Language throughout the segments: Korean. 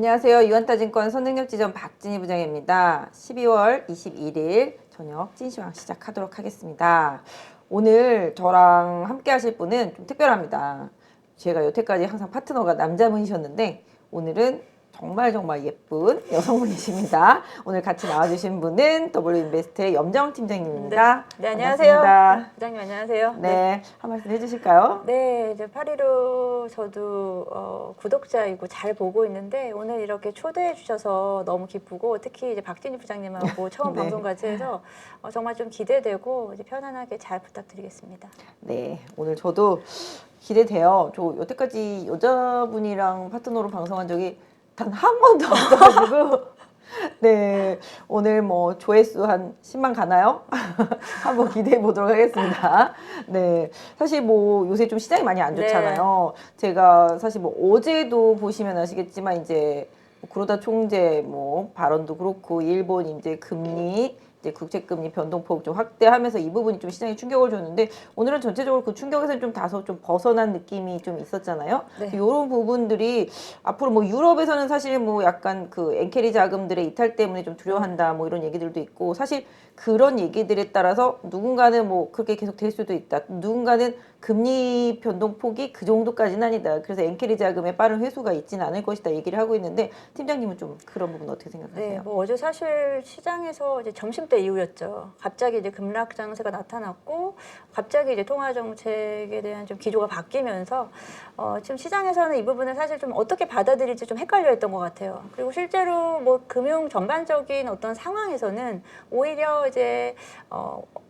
안녕하세요. 유한타증권 선능력지점 박진희 부장입니다. 12월 21일 저녁 찐시황 시작하도록 하겠습니다. 오늘 저랑 함께 하실 분은 좀 특별합니다. 제가 여태까지 항상 파트너가 남자분이셨는데 오늘은 정말 예쁜 여성분이십니다. 오늘 같이 나와주신 분은 W인베스트의 염정 팀장님입니다. 네, 안녕하세요. 반갑습니다. 부장님 안녕하세요. 네, 한 말씀 해주실까요? 네, 이제 8.15 저도 구독자이고 잘 보고 있는데 오늘 이렇게 초대해 주셔서 너무 기쁘고 특히 이제 박진희 부장님하고 처음 네. 방송 같이 해서 정말 좀 기대되고 이제 편안하게 잘 부탁드리겠습니다. 네, 오늘 저도 기대돼요. 저 여태까지 여자분이랑 파트너로 방송한 적이 단 한 번도 없어가지고 네, 오늘 뭐 조회수 한 10만 가나요? 한번 기대해 보도록 하겠습니다. 네, 사실 뭐 요새 좀 시장이 많이 안 좋잖아요. 제가 사실 뭐 어제도 보시면 아시겠지만 이제 구로다 총재 뭐 발언도 그렇고 일본 이제 금리 이제 국채금리 변동폭 좀 확대하면서 이 부분이 좀 시장에 충격을 줬는데 오늘은 전체적으로 그 충격에서 좀 다소 좀 벗어난 느낌이 좀 있었잖아요. 네. 이런 부분들이 앞으로 뭐 유럽에서는 사실 뭐 약간 그 엔캐리 자금들의 이탈 때문에 좀 두려워한다 뭐 이런 얘기들도 있고 사실 그런 얘기들에 따라서 누군가는 뭐 그렇게 계속 될 수도 있다. 누군가는 금리 변동폭이 그 정도까지는 아니다. 그래서 엔캐리 자금의 빠른 회수가 있지는 않을 것이다 얘기를 하고 있는데 팀장님은 좀 그런 부분 어떻게 생각하세요? 네, 뭐 어제 사실 시장에서 이제 점심때 이후였죠. 갑자기 이제 급락 장세가 나타났고, 갑자기 이제 통화 정책에 대한 좀 기조가 바뀌면서 지금 시장에서는 이 부분을 사실 좀 어떻게 받아들일지 좀 헷갈려했던 것 같아요. 그리고 실제로 뭐 금융 전반적인 어떤 상황에서는 오히려 이제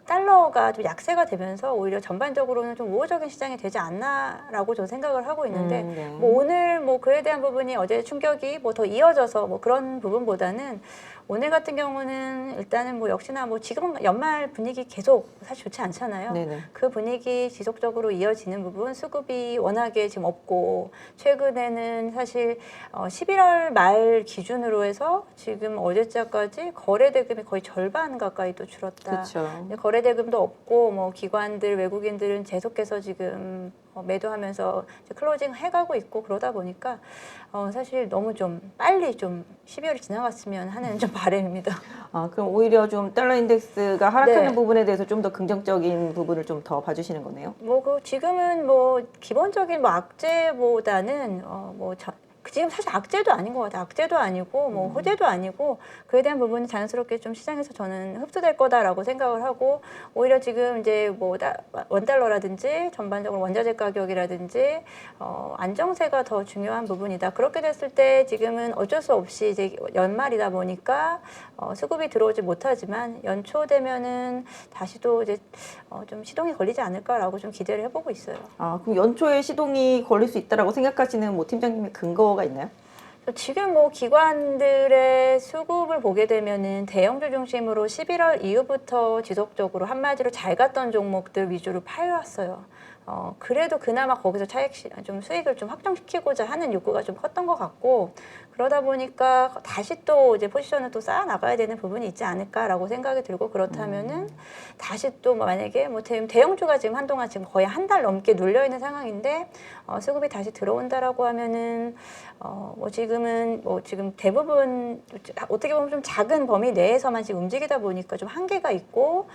달러가 좀 약세가 되면서 오히려 전반적으로는 좀 우호적인 시장이 되지 않나라고 저는 생각을 하고 있는데 네. 뭐 오늘 뭐 그에 대한 부분이 어제 충격이 뭐 더 이어져서 뭐 그런 부분보다는 오늘 같은 경우는 일단은 뭐 역시나 뭐 지금은 연말 분위기 계속 사실 좋지 않잖아요. 네네. 그 분위기 지속적으로 이어지는 부분 수급이 워낙에 지금 없고 최근에는 사실 11월 말 기준으로 해서 지금 어제자까지 거래 대금이 거의 절반 가까이 또 줄었다. 그렇죠. 거래 대금도 없고 뭐 기관들 외국인들은 계속해서 지금 매도하면서 이제 클로징 해가고 있고 그러다 보니까 사실 너무 좀 빨리 좀 12월이 지나갔으면 하는 좀 바람입니다. 아, 그럼 오히려 좀 달러 인덱스가 하락하는 네. 부분에 대해서 좀 더 긍정적인 부분을 좀 더 봐주시는 거네요. 뭐 그 지금은 뭐 기본적인 뭐 악재보다는 지금 사실 악재도 아닌 것 같아요. 악재도 아니고 뭐 호재도 아니고 그에 대한 부분이 자연스럽게 좀 시장에서 저는 흡수될 거다라고 생각을 하고 오히려 지금 이제 뭐 원달러라든지 전반적으로 원자재 가격이라든지 안정세가 더 중요한 부분이다. 그렇게 됐을 때 지금은 어쩔 수 없이 이제 연말이다 보니까 수급이 들어오지 못하지만 연초 되면은 다시 또 이제 좀 시동이 걸리지 않을까라고 좀 기대를 해보고 있어요. 아, 그럼 연초에 시동이 걸릴 수 있다라고 생각하시는 뭐 팀장님의 근거가 있나요? 지금 뭐 기관들의 수급을 보게 되면은 대형주 중심으로 11월 이후부터 지속적으로 한마디로 잘 갔던 종목들 위주로 팔려왔어요. 그래도 그나마 거기서 좀 수익을 좀 확정시키고자 하는 욕구가 좀 컸던 것 같고 그러다 보니까 다시 또 이제 포지션을 또 쌓아 나가야 되는 부분이 있지 않을까라고 생각이 들고 그렇다면은 다시 또 만약에 뭐 대형주가 지금 한동안 지금 거의 한 달 넘게 눌려 있는 상황인데 수급이 다시 들어온다라고 하면은 뭐 지금은 뭐 지금 대부분 어떻게 보면 좀 작은 범위 내에서만 지금 움직이다 보니까 좀 한계가 있고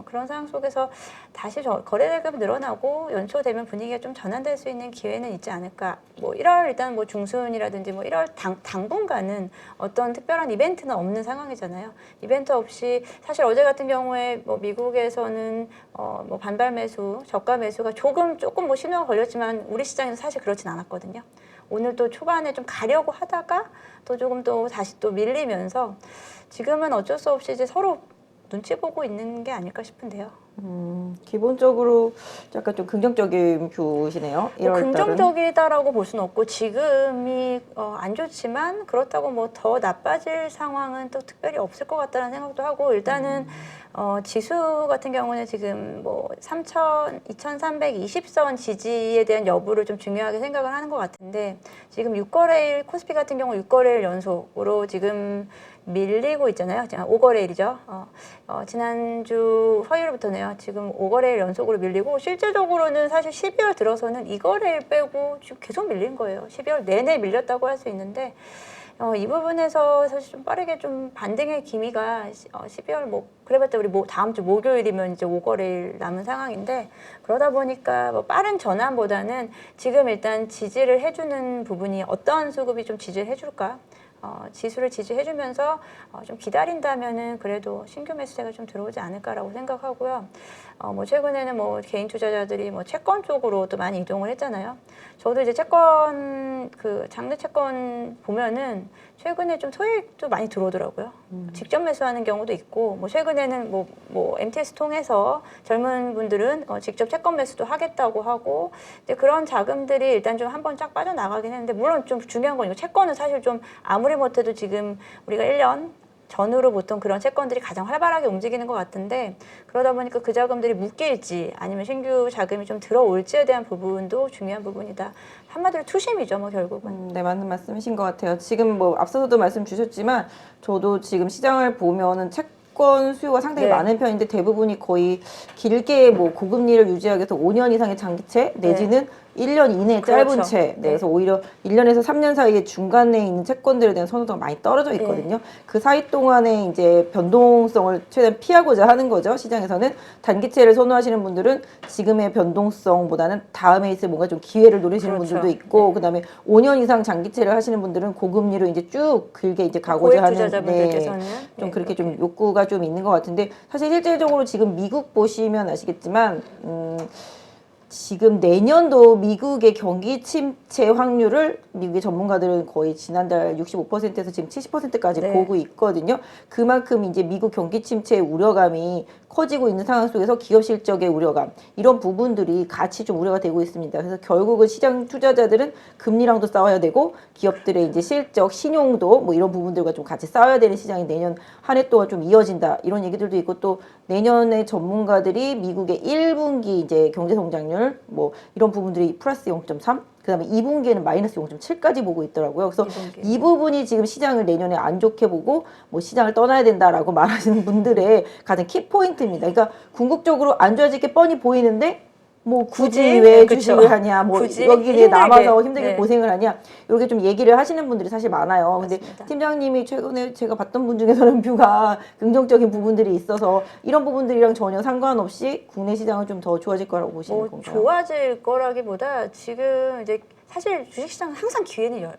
그런 상황 속에서 다시 거래 대금이 늘어나고 연초 되면 분위기가 좀 전환될 수 있는 기회는 있지 않을까. 뭐 1월 일단 뭐 중순이라든지 뭐 1월 당분간은 어떤 특별한 이벤트는 없는 상황이잖아요. 이벤트 없이 사실 어제 같은 경우에 뭐 미국에서는 뭐 반발 매수, 저가 매수가 조금 뭐 신호가 걸렸지만 우리 시장에서 사실 그렇진 않았거든요. 오늘 또 초반에 좀 가려고 하다가 또 조금 또 다시 또 밀리면서 지금은 어쩔 수 없이 이제 서로 눈치 보고 있는 게 아닐까 싶은데요. 기본적으로 약간 좀 긍정적인 뷰시네요. 1월 달은. 긍정적이다라고 볼 수는 없고 지금이 안 좋지만 그렇다고 뭐 더 나빠질 상황은 또 특별히 없을 것 같다는 생각도 하고 일단은 지수 같은 경우는 지금 뭐 2320선 지지에 대한 여부를 좀 중요하게 생각을 하는 것 같은데 지금 6거래일 코스피 같은 경우 6거래일 연속으로 지금 밀리고 있잖아요. 5거래일이죠. 지난주 화요일부터네요. 지금 5거래일 연속으로 밀리고 실제적으로는 사실 12월 들어서는 2거래일 빼고 지금 계속 밀린 거예요. 12월 내내 밀렸다고 할 수 있는데 이 부분에서 사실 좀 빠르게 좀 반등의 기미가 12월 뭐 그래봤자 우리 다음 주 목요일이면 이제 5거래일 남은 상황인데 그러다 보니까 뭐 빠른 전환보다는 지금 일단 지지를 해주는 부분이 어떤 수급이 좀 지지를 해줄까? 지수를 지지해주면서 좀 기다린다면은 그래도 신규 매수세가 좀 들어오지 않을까라고 생각하고요. 뭐 최근에는 뭐 개인 투자자들이 뭐 채권 쪽으로 또 많이 이동을 했잖아요. 저도 이제 채권 그 장내 채권 보면은 최근에 좀 토익도 많이 들어오더라고요. 직접 매수하는 경우도 있고, 뭐 최근에는 뭐 MTS 통해서 젊은 분들은 직접 채권 매수도 하겠다고 하고, 이제 그런 자금들이 일단 좀 한번 쫙 빠져나가긴 했는데, 물론 좀 중요한 건 이거 채권은 사실 좀 아무리 못해도 지금 우리가 1년 전후로 보통 그런 채권들이 가장 활발하게 움직이는 것 같은데 그러다 보니까 그 자금들이 묶일지 아니면 신규 자금이 좀 들어올지에 대한 부분도 중요한 부분이다. 한마디로 투심이죠, 뭐 결국은. 네, 맞는 말씀이신 것 같아요. 지금 뭐 앞서서도 말씀 주셨지만 저도 지금 시장을 보면은 채권 수요가 상당히 네. 많은 편인데 대부분이 거의 길게 뭐 고금리를 유지하기 위해서 5년 이상의 장기채 내지는 1년 이내 짧은 그렇죠. 채. 네. 그래서 오히려 1년에서 3년 사이에 중간에 있는 채권들에 대한 선호도가 많이 떨어져 있거든요. 그 사이 동안에 이제 변동성을 최대한 피하고자 하는 거죠. 시장에서는 단기채를 선호하시는 분들은 지금의 변동성보다는 다음에 있을 뭔가 좀 기회를 노리시는 그렇죠. 분들도 있고 그다음에 5년 이상 장기채를 하시는 분들은 고금리로 이제 쭉 길게 이제 가고자 고액 하는 투자자분들께서는 좀 그렇게 좀 욕구가 좀 있는 것 같은데 사실 실질적으로 지금 미국 보시면 아시겠지만 지금 내년도 미국의 경기 침체 확률을 미국의 전문가들은 거의 지난달 65%에서 지금 70%까지 네. 보고 있거든요. 그만큼 이제 미국 경기 침체의 우려감이 커지고 있는 상황 속에서 기업 실적의 우려감 이런 부분들이 같이 좀 우려가 되고 있습니다. 그래서 결국은 시장 투자자들은 금리랑도 싸워야 되고 기업들의 이제 실적, 신용도 뭐 이런 부분들과 좀 같이 싸워야 되는 시장이 내년 한 해 동안 좀 이어진다 이런 얘기들도 있고 또 내년에 전문가들이 미국의 1분기 이제 경제 성장률 뭐 이런 부분들이 플러스 0.3 그다음에 2분기에는 마이너스 0.7까지 보고 있더라고요. 그래서 2분기. 이 부분이 지금 시장을 내년에 안 좋게 보고 뭐 시장을 떠나야 된다라고 말하시는 분들의 가장 키포인트입니다. 그러니까 궁극적으로 안 좋아질 게 뻔히 보이는데 뭐 굳이 왜 그쵸. 주식을 하냐 뭐 굳이 여기에 힘들게. 남아서 힘들게 네. 고생을 하냐 이렇게 좀 얘기를 하시는 분들이 사실 많아요. 근데 맞습니다. 팀장님이 최근에 제가 봤던 분 중에서는 뷰가 긍정적인 부분들이 있어서 이런 부분들이랑 전혀 상관없이 국내 시장은 좀 더 좋아질 거라고 보시는 뭐 건가요? 좋아질 거라기보다 지금 이제 사실 주식시장은 항상 기회는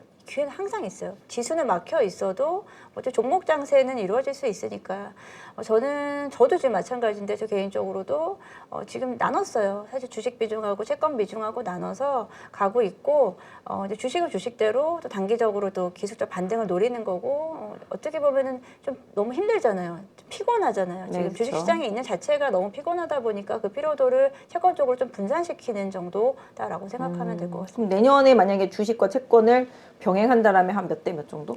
항상 있어요. 지수는 막혀 있어도 어째 종목 장세는 이루어질 수 있으니까 저도 지금 마찬가지인데 저 개인적으로도 지금 나눴어요. 사실 주식 비중하고 채권 비중하고 나눠서 가고 있고 이제 주식은 주식대로 또 단기적으로 또 기술적 반등을 노리는 거고 어떻게 보면은 좀 너무 힘들잖아요. 좀 피곤하잖아요. 네, 지금 그렇죠. 주식시장에 있는 자체가 너무 피곤하다 보니까 그 피로도를 채권 쪽으로 좀 분산시키는 정도다라고 생각하면 될 것 같습니다. 그럼 내년에 만약에 주식과 채권을 병행한다라면 한 몇 대 몇 정도?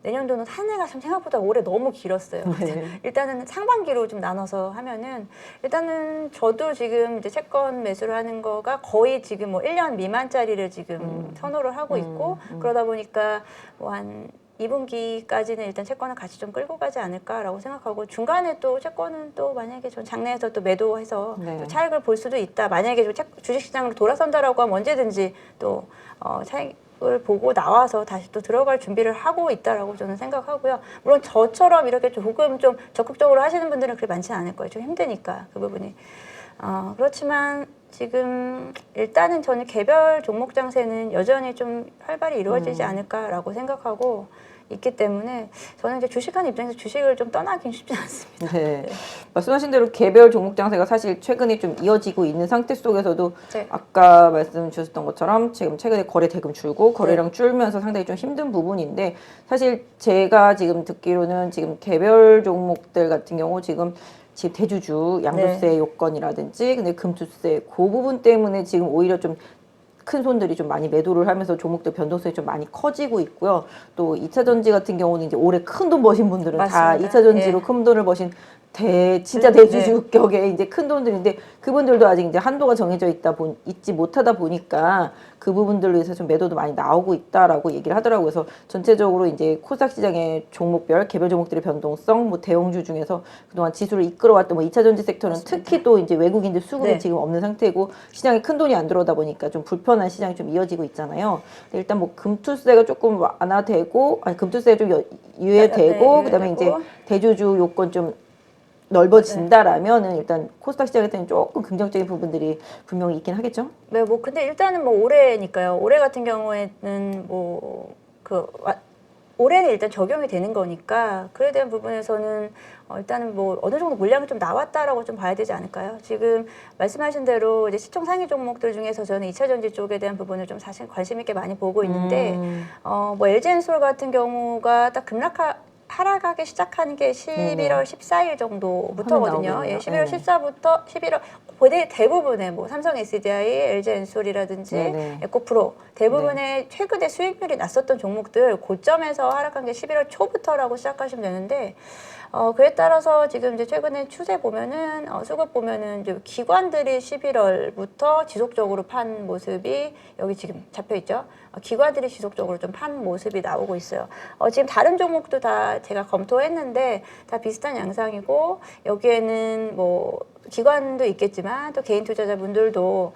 내년도는 한 해가 참 생각보다 올해 너무 길었어요. 네. 일단은 상반기로 좀 나눠서 하면은 일단은 저도 지금 이제 채권 매수를 하는 거가 거의 지금 뭐 1년 미만짜리를 지금 선호를 하고 있고 그러다 보니까 뭐 한 2분기까지는 일단 채권을 같이 좀 끌고 가지 않을까라고 생각하고 중간에 또 채권은 또 만약에 전 장내에서 또 매도해서 네. 또 차익을 볼 수도 있다. 만약에 좀 주식시장으로 돌아선다라고 하면 언제든지 또 차익을 보고 나와서 다시 또 들어갈 준비를 하고 있다라고 저는 생각하고요. 물론 저처럼 이렇게 조금 좀 적극적으로 하시는 분들은 그렇게 많지는 않을 거예요. 좀 힘드니까 그 부분이. 그렇지만 지금 일단은 저는 개별 종목 장세는 여전히 좀 활발히 이루어지지 않을까라고 생각하고 있기 때문에 저는 이제 주식하는 입장에서 주식을 좀 떠나긴 쉽지 않습니다. 네. 말씀하신 대로 개별 종목 장세가 사실 최근에 좀 이어지고 있는 상태 속에서도 네. 아까 말씀 주셨던 것처럼 지금 최근에 거래 대금 줄고 거래량 줄면서 상당히 좀 힘든 부분인데 사실 제가 지금 듣기로는 지금 개별 종목들 같은 경우 지금 대주주 양도세 요건이라든지 근데 금투세 그 부분 때문에 지금 오히려 좀 큰 손들이 좀 많이 매도를 하면서 종목들 변동성이 좀 많이 커지고 있고요. 또 2차 전지 같은 경우는 이제 올해 큰 돈 버신 분들은 다 맞습니다. 2차 전지로 큰 돈을 버신 진짜 대주주격의 이제 큰 돈들인데 그분들도 아직 이제 한도가 정해져 있지 못하다 보니까 그 부분들로 해서 좀 매도도 많이 나오고 있다라고 얘기를 하더라고요. 그래서 전체적으로 이제 코스닥 시장의 종목별 개별 종목들의 변동성, 뭐 대형주 중에서 그동안 지수를 이끌어왔던 뭐 2차 전지 섹터는 맞습니다. 특히 또 이제 외국인들 수급이 네. 지금 없는 상태고 시장에 큰 돈이 안 들어오다 보니까 좀 불편한 시장이 좀 이어지고 있잖아요. 근데 일단 뭐 금투세가 조금 완화되고, 아니 금투세가 좀 유예되고, 네, 그다음에 유예되고. 이제 대주주 요건 좀 넓어진다라면은 일단 코스닥 시장에서는 조금 긍정적인 부분들이 분명히 있긴 하겠죠. 네, 뭐 근데 일단은 뭐 올해니까요. 올해 같은 경우에는 뭐 올해는 일단 적용이 되는 거니까 그에 대한 부분에서는 일단은 뭐 어느 정도 물량이 좀 나왔다라고 좀 봐야 되지 않을까요? 지금 말씀하신 대로 이제 시총 상위 종목들 중에서 저는 2차 전지 쪽에 대한 부분을 좀 사실 관심 있게 많이 보고 있는데 뭐 LG엔솔 같은 경우가 딱 하락하기 시작하는 게 11월 네네. 14일 정도부터거든요. 나오겠네요. 예, 11월 네네. 14부터 11월 대부분의 뭐 삼성 SDI, LG엔솔이라든지 네네. 에코프로 대부분의 최근에 수익률이 났었던 종목들 고점에서 하락한 게 11월 초부터라고 시작하시면 되는데 그에 따라서 지금 이제 최근에 추세 보면은 수급 보면은 이제 기관들이 11월부터 지속적으로 판 모습이 여기 지금 잡혀 있죠. 기관들이 지속적으로 좀 판 모습이 나오고 있어요. 지금 다른 종목도 다 제가 검토했는데 다 비슷한 양상이고 여기에는 뭐 기관도 있겠지만 또 개인 투자자분들도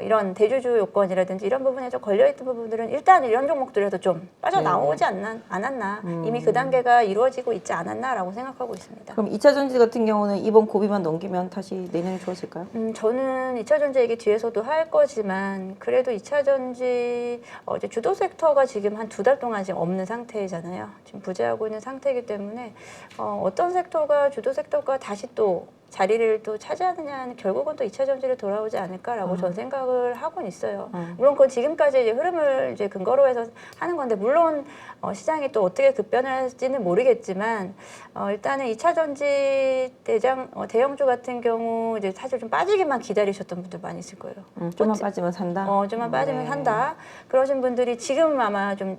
이런 대주주 요건이라든지 이런 부분에 좀 걸려있던 부분들은 일단 이런 종목들에도 좀 빠져나오지 않았나 이미 그 단계가 이루어지고 있지 않았나라고 생각하고 있습니다. 그럼 2차 전지 같은 경우는 이번 고비만 넘기면 다시 내년에 좋아질까요? 저는 2차 전지 얘기 뒤에서도 할 거지만 그래도 2차 전지 이제 주도 섹터가 지금 한 2달 동안 지금 없는 상태잖아요. 지금 부재하고 있는 상태이기 때문에 어떤 섹터가 주도 섹터가 다시 또 자리를 또 차지하느냐는 결국은 또 2차 전지로 돌아오지 않을까라고 전 생각을 하고는 있어요. 물론 그건 지금까지 이제 흐름을 이제 근거로 해서 하는 건데 물론 시장이 또 어떻게 급변할지는 모르겠지만 일단은 2차 전지 대형주 같은 경우 이제 사실 좀 빠지기만 기다리셨던 분들 많이 있을 거예요. 좀만 빠지면 산다. 좀만 빠지면 네. 산다. 그러신 분들이 지금 아마 좀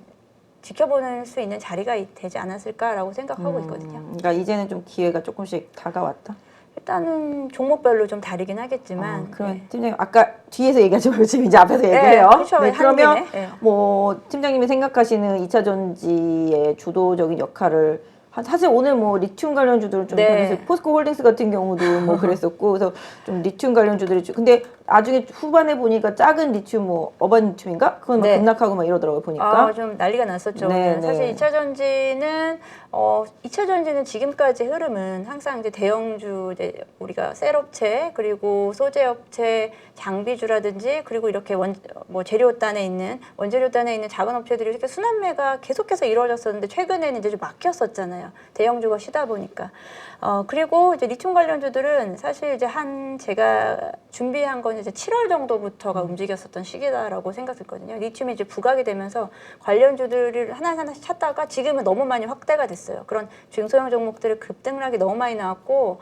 지켜보는 수 있는 자리가 되지 않았을까라고 생각하고 있거든요. 그러니까 이제는 좀 기회가 조금씩 다가왔다. 일단은 종목별로 좀 다르긴 하겠지만 그러면 네. 팀장님 아까 뒤에서 얘기하지 말고 지금 이제 앞에서 얘기해요. 그렇죠. 그러면 한 김에. 네. 뭐 팀장님이 생각하시는 2차 전지의 주도적인 역할을 사실 오늘 뭐 리튬 관련주들은 좀 변했어요. 포스코 홀딩스 같은 경우도 뭐 그랬었고 그래서 좀 리튬 관련주들이 근데 나중에 후반에 보니까 작은 리튬 뭐 어반 리튬인가 그건 막 급락하고 막 이러더라고요 보니까. 좀 난리가 났었죠. 네, 사실 2차 전지는 2차 전지는 지금까지 흐름은 항상 이제 대형주 이제 우리가 셀업체 그리고 소재업체 장비주라든지 그리고 이렇게 뭐 재료단에 있는 원재료단에 있는 작은 업체들이 이렇게 순환매가 계속해서 이루어졌었는데 최근에는 이제 좀 막혔었잖아요. 대형주가 쉬다 보니까. 그리고 이제 리튬 관련주들은 사실 이제 제가 준비한 건 이제 7월 정도부터가 움직였었던 시기다라고 생각했거든요. 리튬이 이제 부각이 되면서 관련주들을 하나씩 찾다가 지금은 너무 많이 확대가 됐어요. 그런 중소형 종목들의 급등락이 너무 많이 나왔고,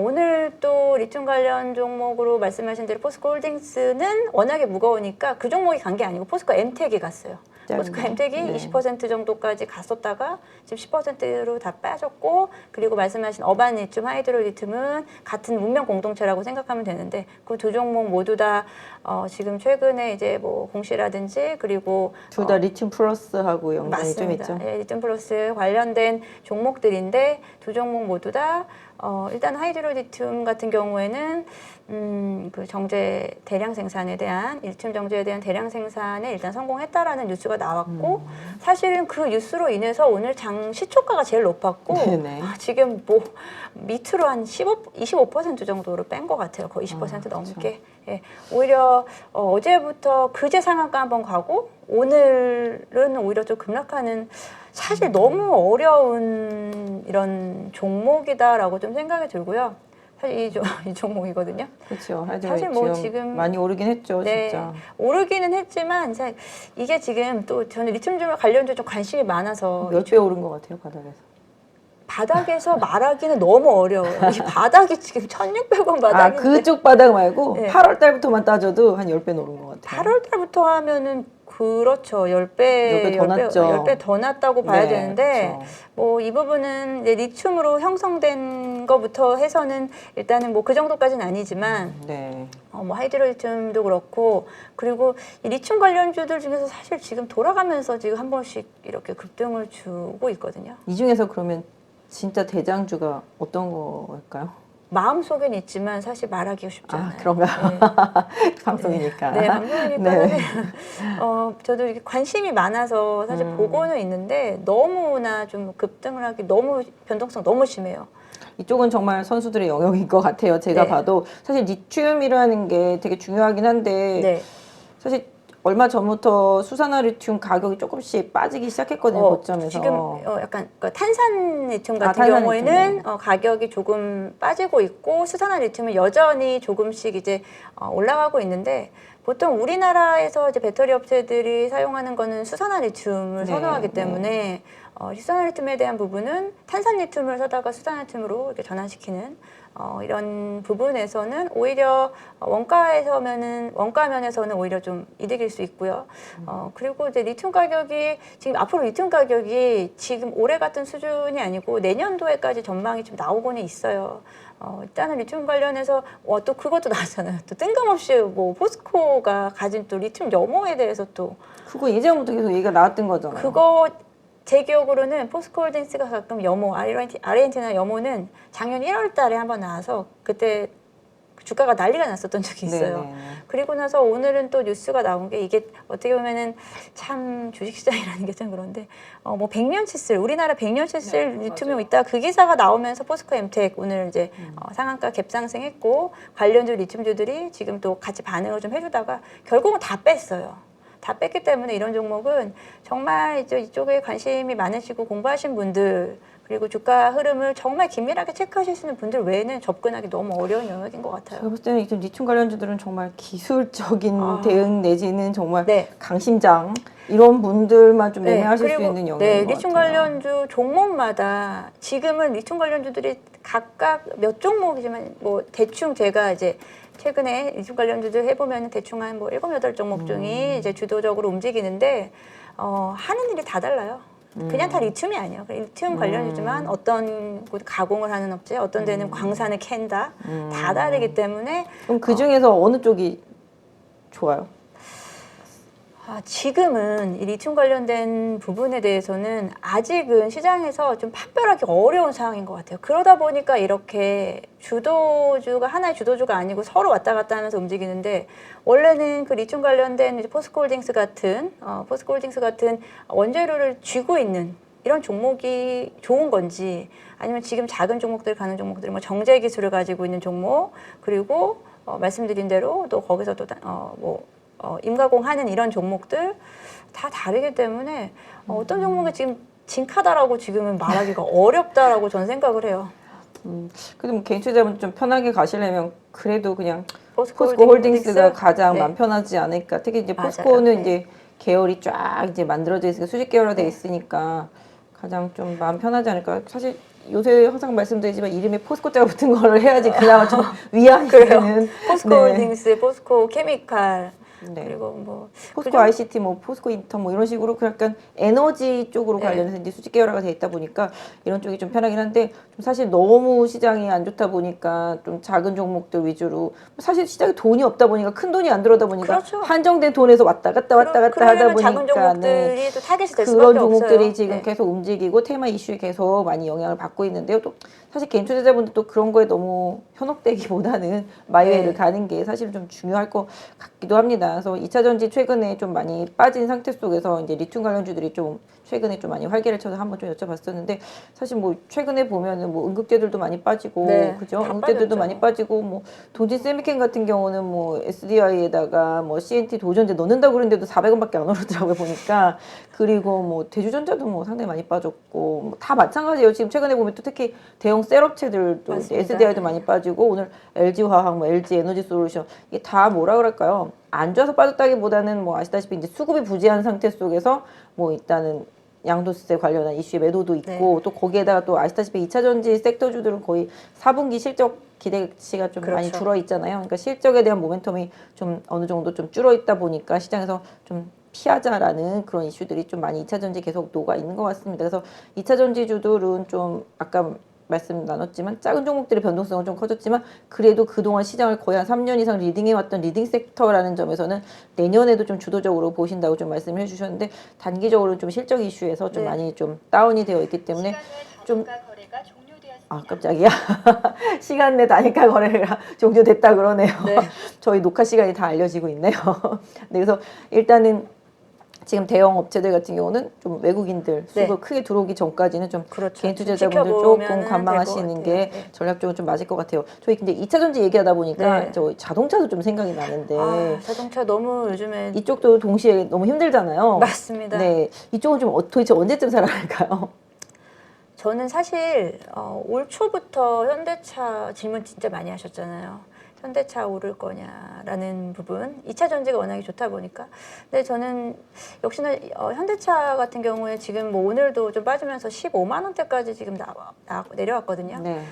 오늘 또 리튬 관련 종목으로 말씀하신 대로 포스코 홀딩스는 워낙에 무거우니까 그 종목이 간 게 아니고 포스코 엠텍이 갔어요. 포스코 엠텍이 20% 정도까지 갔었다가 지금 10%로 다 빠졌고 그리고 말씀하신 어반 리튬, 하이드로 리튬은 같은 운명 공동체라고 생각하면 되는데 그 두 종목 모두 다 지금 최근에 이제 뭐 공시라든지 그리고 둘 다 리튬 플러스하고 연관이 좀 있죠. 예, 리튬 플러스 관련된 종목들인데 두 종목 모두 다 일단 하이드로 리튬 같은 경우에는 그 정제 대량 생산에 대한 리튬 정제에 대한 대량 생산에 일단 성공했다라는 뉴스가 나왔고 사실은 그 뉴스로 인해서 오늘 장 시초가가 제일 높았고 지금 뭐 밑으로 한 25% 정도로 뺀 것 같아요. 거의 20% 넘게. 예, 오히려 어제부터 그제 상한가 한번 가고 오늘은 오히려 좀 급락하는 사실 너무 어려운 이런 종목이다라고 좀 생각이 들고요. 사실 이 종목이거든요. 그렇죠. 사실 뭐 지금 많이 오르긴 했죠, 진짜. 오르기는 했지만 이게 지금 또 저는 리튬 관련주 좀 관심이 많아서 몇 배 오른 것 같아요, 바닥에서. 바닥에서 말하기는 너무 어려워요. 이 바닥이 지금 1,600원 아, 바닥인데 그쪽 바닥 말고 네. 8월 달부터만 따져도 한 10배 오른 것 같아요. 8월 달부터 하면은 그렇죠. 10배, 10배 더 낮죠. 10배 더 낮다고 봐야 네, 되는데, 그렇죠. 뭐 이 부분은 이제 리튬으로 형성된 거부터 해서는 일단은 뭐 그 정도까지는 아니지만, 네. 뭐 하이드로리튬도 그렇고, 그리고 이 리튬 관련주들 중에서 사실 지금 돌아가면서 지금 한 번씩 이렇게 급등을 주고 있거든요. 이 중에서 그러면 진짜 대장주가 어떤 거일까요? 마음속엔 있지만 사실 말하기가 쉽지 않아요. 아, 그런가? 네. 방송이니까. 네, 방송이니까 네. 사실 저도 이렇게 관심이 많아서 사실 보고는 있는데 너무나 좀 급등을 하기 너무 변동성 너무 심해요. 이쪽은 정말 선수들의 영역인 것 같아요. 제가 네. 봐도 사실 리튬이라는 게 되게 중요하긴 한데 네. 사실 얼마 전부터 수산화 리튬 가격이 조금씩 빠지기 시작했거든요. 고점에서. 지금 약간 그러니까 탄산 리튬 같은 탄산 경우에는 리튬. 가격이 조금 빠지고 있고 수산화 리튬은 여전히 조금씩 이제 올라가고 있는데 보통 우리나라에서 이제 배터리 업체들이 사용하는 거는 수산화 리튬을 네, 선호하기 네. 때문에 수산화 리튬에 대한 부분은 탄산 리튬을 사다가 수산화 리튬으로 이렇게 전환시키는 이런 부분에서는 오히려 원가면에서는 오히려 좀 이득일 수 있고요. 그리고 이제 리튬 가격이 지금 앞으로 리튬 가격이 지금 올해 같은 수준이 아니고 내년도에까지 전망이 좀 나오고는 있어요. 일단은 리튬 관련해서 또 그것도 나왔잖아요. 또 뜬금없이 뭐 포스코가 가진 또 리튬 염호에 대해서 또 그거 예전부터 계속 얘기가 나왔던 거잖아요. 그거 제 기억으로는 포스코홀딩스가 가끔 아르헨티나 염호는 작년 1월 달에 한번 나와서 그때 주가가 난리가 났었던 적이 있어요. 네네. 그리고 나서 오늘은 또 뉴스가 나온 게 이게 어떻게 보면은 참 주식시장이라는 게 참 그런데 뭐 100년 칫솔 우리나라 100년 칫솔 리튬이 있다 그 기사가 나오면서 포스코 엠텍 오늘 이제 상한가 갭상승했고 관련주 리튬주들이 지금 또 같이 반응을 좀 해주다가 결국은 다 뺐어요. 다 뺐기 때문에 이런 종목은 정말 이쪽에 관심이 많으시고 공부하신 분들 그리고 주가 흐름을 정말 긴밀하게 체크하실 수 있는 분들 외에는 접근하기 너무 어려운 영역인 것 같아요. 제가 볼 때는 이 리튬 관련주들은 정말 기술적인 대응 내지는 정말 네. 강심장 이런 분들만 좀 매매하실 수 그리고 있는 영역인 네, 것 리튬 같아요. 관련주 종목마다 지금은 리튬 관련주들이 각각 몇 종목이지만 뭐 대충 제가 이제 최근에 리튬 관련주들 해보면 대충 한 뭐 7, 8종목 중이 이제 주도적으로 움직이는데 하는 일이 다 달라요. 그냥 다 리튬이 아니에요. 리튬 관련주지만 어떤 곳 가공을 하는 업체, 어떤 데는 광산을 캔다. 다 다르기 때문에 그럼 그 중에서 어느 쪽이 좋아요? 지금은 이 리튬 관련된 부분에 대해서는 아직은 시장에서 좀 판별하기 어려운 상황인 것 같아요. 그러다 보니까 이렇게 주도주가 하나의 주도주가 아니고 서로 왔다 갔다 하면서 움직이는데 원래는 그 리튬 관련된 이제 포스코홀딩스 같은 원재료를 쥐고 있는 이런 종목이 좋은 건지 아니면 지금 작은 종목들 가는 종목들 뭐 정제 기술을 가지고 있는 종목 그리고 말씀드린 대로 또 거기서 또 임가공하는 이런 종목들 다 다르기 때문에 어떤 종목이 지금 진카다라고 지금은 말하기가 어렵다라고 저는 생각을 해요. 그래도 뭐 개인 투자자분 좀 편하게 가시려면 그래도 그냥 포스코 홀딩스가 가장 네. 마음 편하지 않을까. 특히 이제 맞아요. 포스코는 네. 이제 계열이 쫙 이제 만들어져 있으니까 수직 계열화돼 있으니까 가장 좀 마음 편하지 않을까. 사실 요새 항상 말씀드리지만 이름에 포스코자가 붙은 거를 해야지 그나마 좀 위안이 되는. 포스코 네. 홀딩스, 포스코 케미칼 네. 그리고 뭐 포스코 ICT, 뭐 포스코 인터 뭐 이런 식으로 그 약간 에너지 쪽으로 관련해서 이제 수직 계열화가 돼 있다 보니까 이런 쪽이 좀 편하긴 한데 좀 사실 너무 시장이 안 좋다 보니까 좀 작은 종목들 위주로 사실 시장에 돈이 없다 보니까 큰 돈이 안 들어오다 보니까 그렇죠. 한정된 돈에서 왔다 갔다 하다 그러려면 작은 보니까 종목들이 또 타겟이 될 그런 수밖에 종목들이 없어요. 지금 계속 움직이고 테마 이슈에 계속 많이 영향을 받고 있는데요. 또 사실 개인 투자자분들 또 그런 거에 너무 현혹되기보다는 마이웨이를 가는 게 사실 좀 중요할 것 같기도 합니다. 그래서 2차 전지 최근에 좀 많이 빠진 상태 속에서 이제 리튬 관련주들이 좀 최근에 좀 많이 활개를 쳐서 한번 좀 여쭤봤었는데 사실 뭐 최근에 보면은 뭐 응급제들도 많이 빠지고 그죠? 응급제들도 많이 빠지고 뭐 도진 세미캠 같은 경우는 뭐 SDI에다가 뭐 CNT 도전제 넣는다고 그러는데도 400원밖에 안 오르더라고요 보니까. 그리고 뭐 대주전자도 뭐 상당히 많이 빠졌고 뭐 다 마찬가지예요. 지금 최근에 보면 또 특히 대형 셀업체들도 SDI도 많이 빠지고 오늘 LG화학, 뭐 LG에너지솔루션 이게 다 뭐라 그럴까요? 안 좋아서 빠졌다기보다는 뭐 아시다시피 이제 수급이 부재한 상태 속에서 뭐 일단은 양도세 관련한 이슈의 매도도 있고 네. 또 거기에다가 또 아시다시피 2차전지 섹터주들은 거의 4분기 실적 기대치가 좀 많이 그렇죠. 줄어 있잖아요. 그러니까 실적에 대한 모멘텀이 좀 어느 정도 좀 줄어 있다 보니까 시장에서 좀 피하자라는 그런 이슈들이 좀 많이 2차전지 계속 녹아 있는 것 같습니다. 그래서 2차전지주들은 좀 아까 말씀 나눴지만 작은 종목들의 변동성은 좀 커졌지만 그래도 그동안 시장을 거의 한 3년 이상 리딩해왔던 리딩 섹터라는 점에서는 내년에도 좀 주도적으로 보신다고 좀 말씀을 해주셨는데 단기적으로는 좀 실적 이슈에서 좀 네. 많이 좀 다운이 되어 있기 때문에 좀 거래가 종료되었습니다. 아 깜짝이야 시간 내 단일가 거래가 종료됐다 그러네요. 네. 저희 녹화 시간이 다 알려지고 있네요. 네, 그래서 일단은 지금 대형 업체들 같은 경우는 좀 외국인들 수급 네. 크게 들어오기 전까지는 좀 그렇죠. 개인 좀 투자자분들 지켜보면은 조금 될것 관망하시는 같아요. 게 네. 전략적으로 좀 맞을 것 같아요. 저희 근데 2차전지 얘기하다 보니까 네. 저 자동차도 좀 생각이 나는데 아, 자동차 너무 요즘에 이쪽도 동시에 너무 힘들잖아요. 맞습니다. 네, 이쪽은 좀 도대체 언제쯤 살아날까요? 저는 사실 올 초부터 현대차 질문 진짜 많이 하셨잖아요. 현대차 오를 거냐라는 부분. 2차 전지가 워낙에 좋다 보니까. 근데 저는 역시나 현대차 같은 경우에 지금 뭐 오늘도 좀 빠지면서 15만 원대까지 지금 내려왔거든요. 네.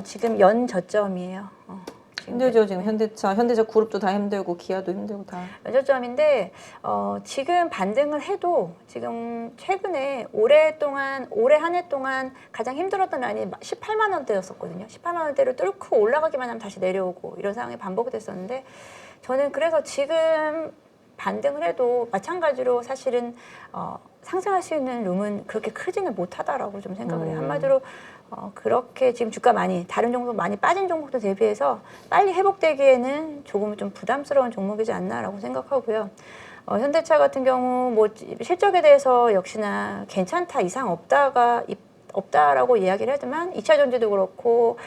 지금 연 저점이에요. 힘들죠. 지금 현대차 그룹도 다 힘들고 기아도 힘들고 다. 연저점인데 지금 반등을 해도 지금 최근에 올해 한 해 동안 가장 힘들었던 라인이 18만 원대였었거든요. 18만 원대를 뚫고 올라가기만 하면 다시 내려오고 이런 상황이 반복이 됐었는데 저는 그래서 지금 반등을 해도 마찬가지로 사실은 상승할 수 있는 룸은 그렇게 크지는 못하다라고 좀 생각을 해요. 한마디로 그렇게 지금 주가 다른 종목 많이 빠진 종목들 대비해서 빨리 회복되기에는 조금 좀 부담스러운 종목이지 않나라고 생각하고요. 현대차 같은 경우 뭐 실적에 대해서 역시나 괜찮다 이상 없다라고 이야기를 하지만 2차 전지도 그렇고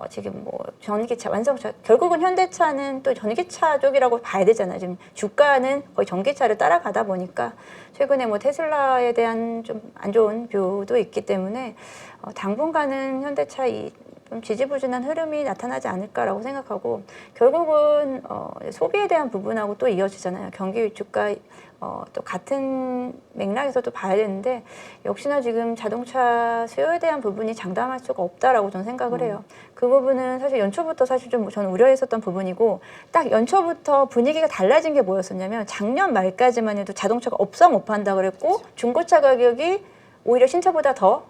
지금 뭐 전기차 완성차 결국은 현대차는 또 전기차 쪽이라고 봐야 되잖아요. 지금 주가는 거의 전기차를 따라가다 보니까 최근에 뭐 테슬라에 대한 좀 안 좋은 뷰도 있기 때문에 당분간은 현대차 좀 지지부진한 흐름이 나타나지 않을까라고 생각하고 결국은 소비에 대한 부분하고 또 이어지잖아요. 경기 위축과 또 같은 맥락에서 또 봐야 되는데 역시나 지금 자동차 수요에 대한 부분이 장담할 수가 없다라고 저는 생각을 해요. 그 부분은 사실 연초부터 사실 좀 저는 우려했었던 부분이고 딱 연초부터 분위기가 달라진 게 뭐였었냐면 작년 말까지만 해도 자동차가 없어 못 판다 그랬고 중고차 가격이 오히려 신차보다 더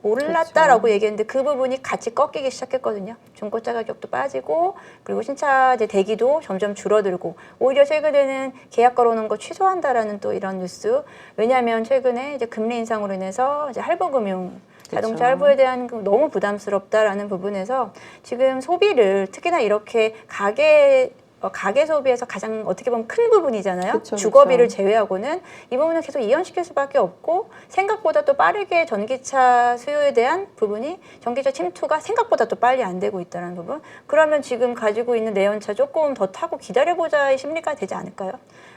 올랐다라고 얘기했는데 그 부분이 같이 꺾이기 시작했거든요. 중고차 가격도 빠지고 그리고 신차 이제 대기도 점점 줄어들고 오히려 최근에는 계약 걸어놓은 거 취소한다라는 또 이런 뉴스. 왜냐하면 최근에 이제 금리 인상으로 인해서 이제 할부금융 자동차 할부에 대한 너무 부담스럽다라는 부분에서 지금 소비를 특히나 이렇게 가계 소비에서 가장 어떻게 보면 큰 부분이잖아요. 그쵸, 주거비를 그쵸. 제외하고는 이 부분을 계속 이연시킬 수밖에 없고 생각보다 또 빠르게 전기차 수요에 대한 부분이 전기차 침투가 생각보다 또 빨리 안 되고 있다는 부분. 그러면 지금 가지고 있는 내연차 조금 더 타고 기다려보자의 심리가 되지 않을까요?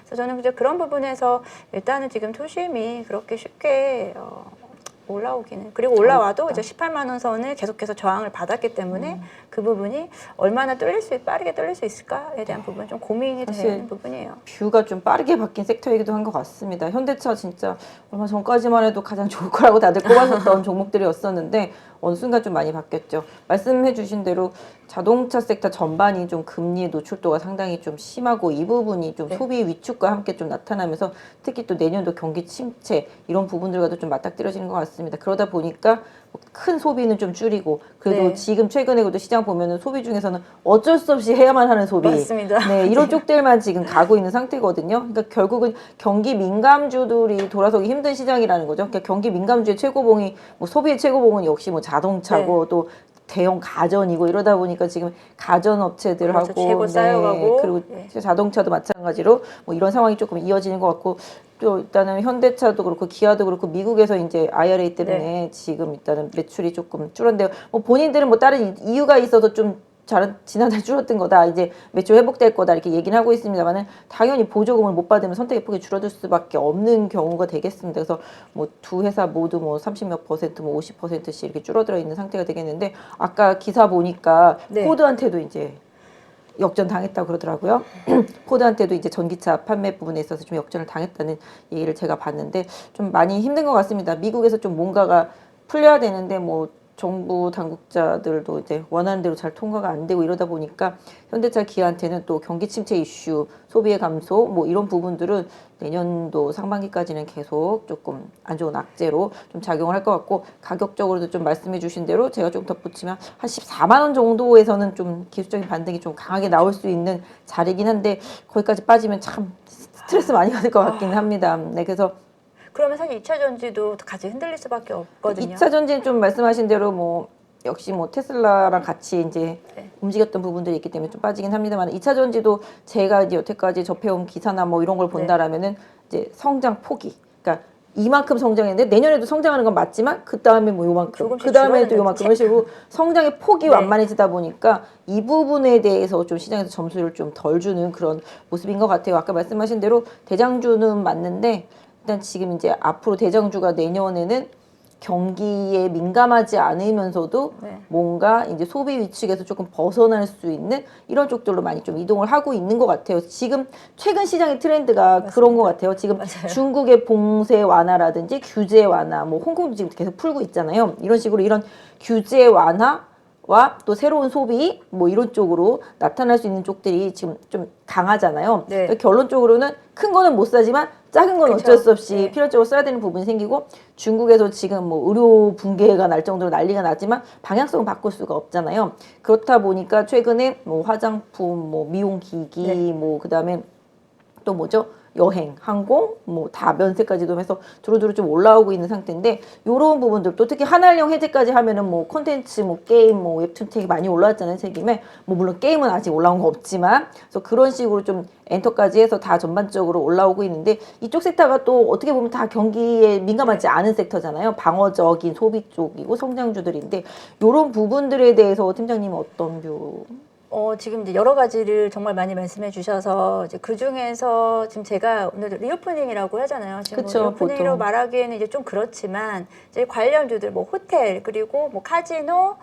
그래서 저는 이제 그런 부분에서 일단은 지금 투심이 그렇게 쉽게 올라오기는 그리고 올라와도 이제 18만 원 선을 계속해서 저항을 받았기 때문에 그 부분이 얼마나 빠르게 뚫릴 수 있을까에 대한 부분 좀 고민이 사실 되는 부분이에요. 뷰가 좀 빠르게 바뀐 섹터이기도 한 것 같습니다. 현대차 진짜 얼마 전까지만 해도 가장 좋을 거라고 다들 꼽았었던 종목들이었었는데 어느 순간 좀 많이 바뀌었죠. 말씀해 주신 대로 자동차 섹터 전반이 좀 금리의 노출도가 상당히 좀 심하고 이 부분이 좀 네. 소비 위축과 함께 좀 나타나면서 특히 또 내년도 경기 침체 이런 부분들과도 좀 맞닥뜨려지는 것 같습니다. 그러다 보니까 큰 소비는 좀 줄이고 그래도 네. 지금 최근에도 시장 보면은 소비 중에서는 어쩔 수 없이 해야만 하는 소비 맞습니다. 네, 이런 쪽들만 지금 가고 있는 상태거든요. 그러니까 결국은 경기 민감주들이 돌아서기 힘든 시장이라는 거죠. 그러니까 경기 민감주의 최고봉이 뭐 소비의 최고봉은 역시 뭐 자동차고 또 대형 가전이고 이러다 보니까 지금 가전 업체들하고 그렇죠. 재고 쌓여가고. 그리고 네. 자동차도 마찬가지로 뭐 이런 상황이 조금 이어지는 것 같고 또 일단은 현대차도 그렇고 기아도 그렇고 미국에서 이제 IRA 때문에 지금 일단은 매출이 조금 줄었는데요. 뭐 본인들은 뭐 다른 이유가 있어서 좀 지난달 줄었던 거다. 이제 매출 회복될 거다. 이렇게 얘기는 하고 있습니다만은 당연히 보조금을 못 받으면 선택의 폭이 줄어들 수밖에 없는 경우가 되겠습니다. 그래서 뭐 두 회사 모두 뭐 30몇 %, 뭐 50%씩 이렇게 줄어들어 있는 상태가 되겠는데 아까 기사 보니까 네. 포드한테도 이제 역전 당했다고 그러더라고요. 포드한테도 이제 전기차 판매 부분에 있어서 좀 역전을 당했다는 얘기를 제가 봤는데 좀 많이 힘든 것 같습니다. 미국에서 좀 뭔가가 풀려야 되는데 뭐 정부 당국자들도 이제 원하는 대로 잘 통과가 안 되고 이러다 보니까 현대차 기아한테는 또 경기 침체 이슈, 소비의 감소 뭐 이런 부분들은 내년도 상반기까지는 계속 조금 안 좋은 악재로 좀 작용을 할 것 같고 가격적으로도 좀 말씀해 주신 대로 제가 좀 덧붙이면 한 14만 원 정도에서는 좀 기술적인 반등이 좀 강하게 나올 수 있는 자리긴 한데 거기까지 빠지면 참 스트레스 많이 받을 것 같기는 합니다. 네, 그래서 그러면 사실 2차 전지도 같이 흔들릴 수밖에 없거든요. 2차 전지는 좀 말씀하신 대로 뭐 역시 뭐 테슬라랑 같이 이제 네. 움직였던 부분들이 있기 때문에 좀 빠지긴 합니다만 2차 전지도 제가 이제 여태까지 접해온 기사나 뭐 이런 걸 본다라면은 이제 성장 폭이 그러니까 이만큼 성장했는데 내년에도 성장하는 건 맞지만 그 다음에 뭐 요만큼 조금씩 그 다음에 또 줄어드는 요만큼 이런 식으로 성장의 폭이 네. 완만해지다 보니까 이 부분에 대해서 좀 시장에서 점수를 좀 덜 주는 그런 모습인 것 같아요. 아까 말씀하신 대로 대장주는 맞는데 일단 지금 이제 앞으로 대장주가 내년에는 경기에 민감하지 않으면서도 네. 뭔가 이제 소비 위축에서 조금 벗어날 수 있는 이런 쪽들로 많이 좀 이동을 하고 있는 것 같아요. 지금 최근 시장의 트렌드가 맞습니다. 그런 것 같아요. 지금 맞아요. 중국의 봉쇄 완화라든지 규제 완화, 뭐 홍콩도 지금 계속 풀고 있잖아요. 이런 식으로 이런 규제 완화와 또 새로운 소비 뭐 이런 쪽으로 나타날 수 있는 쪽들이 지금 좀 강하잖아요. 네. 그러니까 결론적으로는 큰 거는 못 사지만 작은 건 그쵸. 어쩔 수 없이 네. 필연적으로 써야 되는 부분이 생기고 중국에서 지금 뭐 의료 붕괴가 날 정도로 난리가 났지만 방향성은 바꿀 수가 없잖아요. 그렇다 보니까 최근에 뭐 화장품, 뭐 미용 기기, 네. 뭐 그다음에 또 뭐죠? 여행, 항공, 뭐 다 면세까지도 해서 두루두루 좀 올라오고 있는 상태인데 요런 부분들 또 특히 한알령 해제까지 하면은 뭐 콘텐츠, 뭐 게임, 뭐 웹툰 텍이 많이 올라왔잖아요. 책임에 뭐 물론 게임은 아직 올라온 거 없지만 그래서 그런 식으로 좀 엔터까지 해서 다 전반적으로 올라오고 있는데 이쪽 섹터가 또 어떻게 보면 다 경기에 민감하지 않은 섹터잖아요. 방어적인 소비 쪽이고 성장주들인데 요런 부분들에 대해서 팀장님은 어떤 뷰? 지금 이제 여러 가지를 정말 많이 말씀해 주셔서 이제 그 중에서 지금 제가 오늘 리오프닝이라고 하잖아요. 지금 그쵸, 뭐 리오프닝으로 보통. 말하기에는 이제 좀 그렇지만 이제 관련주들 뭐 호텔 그리고 뭐 카지노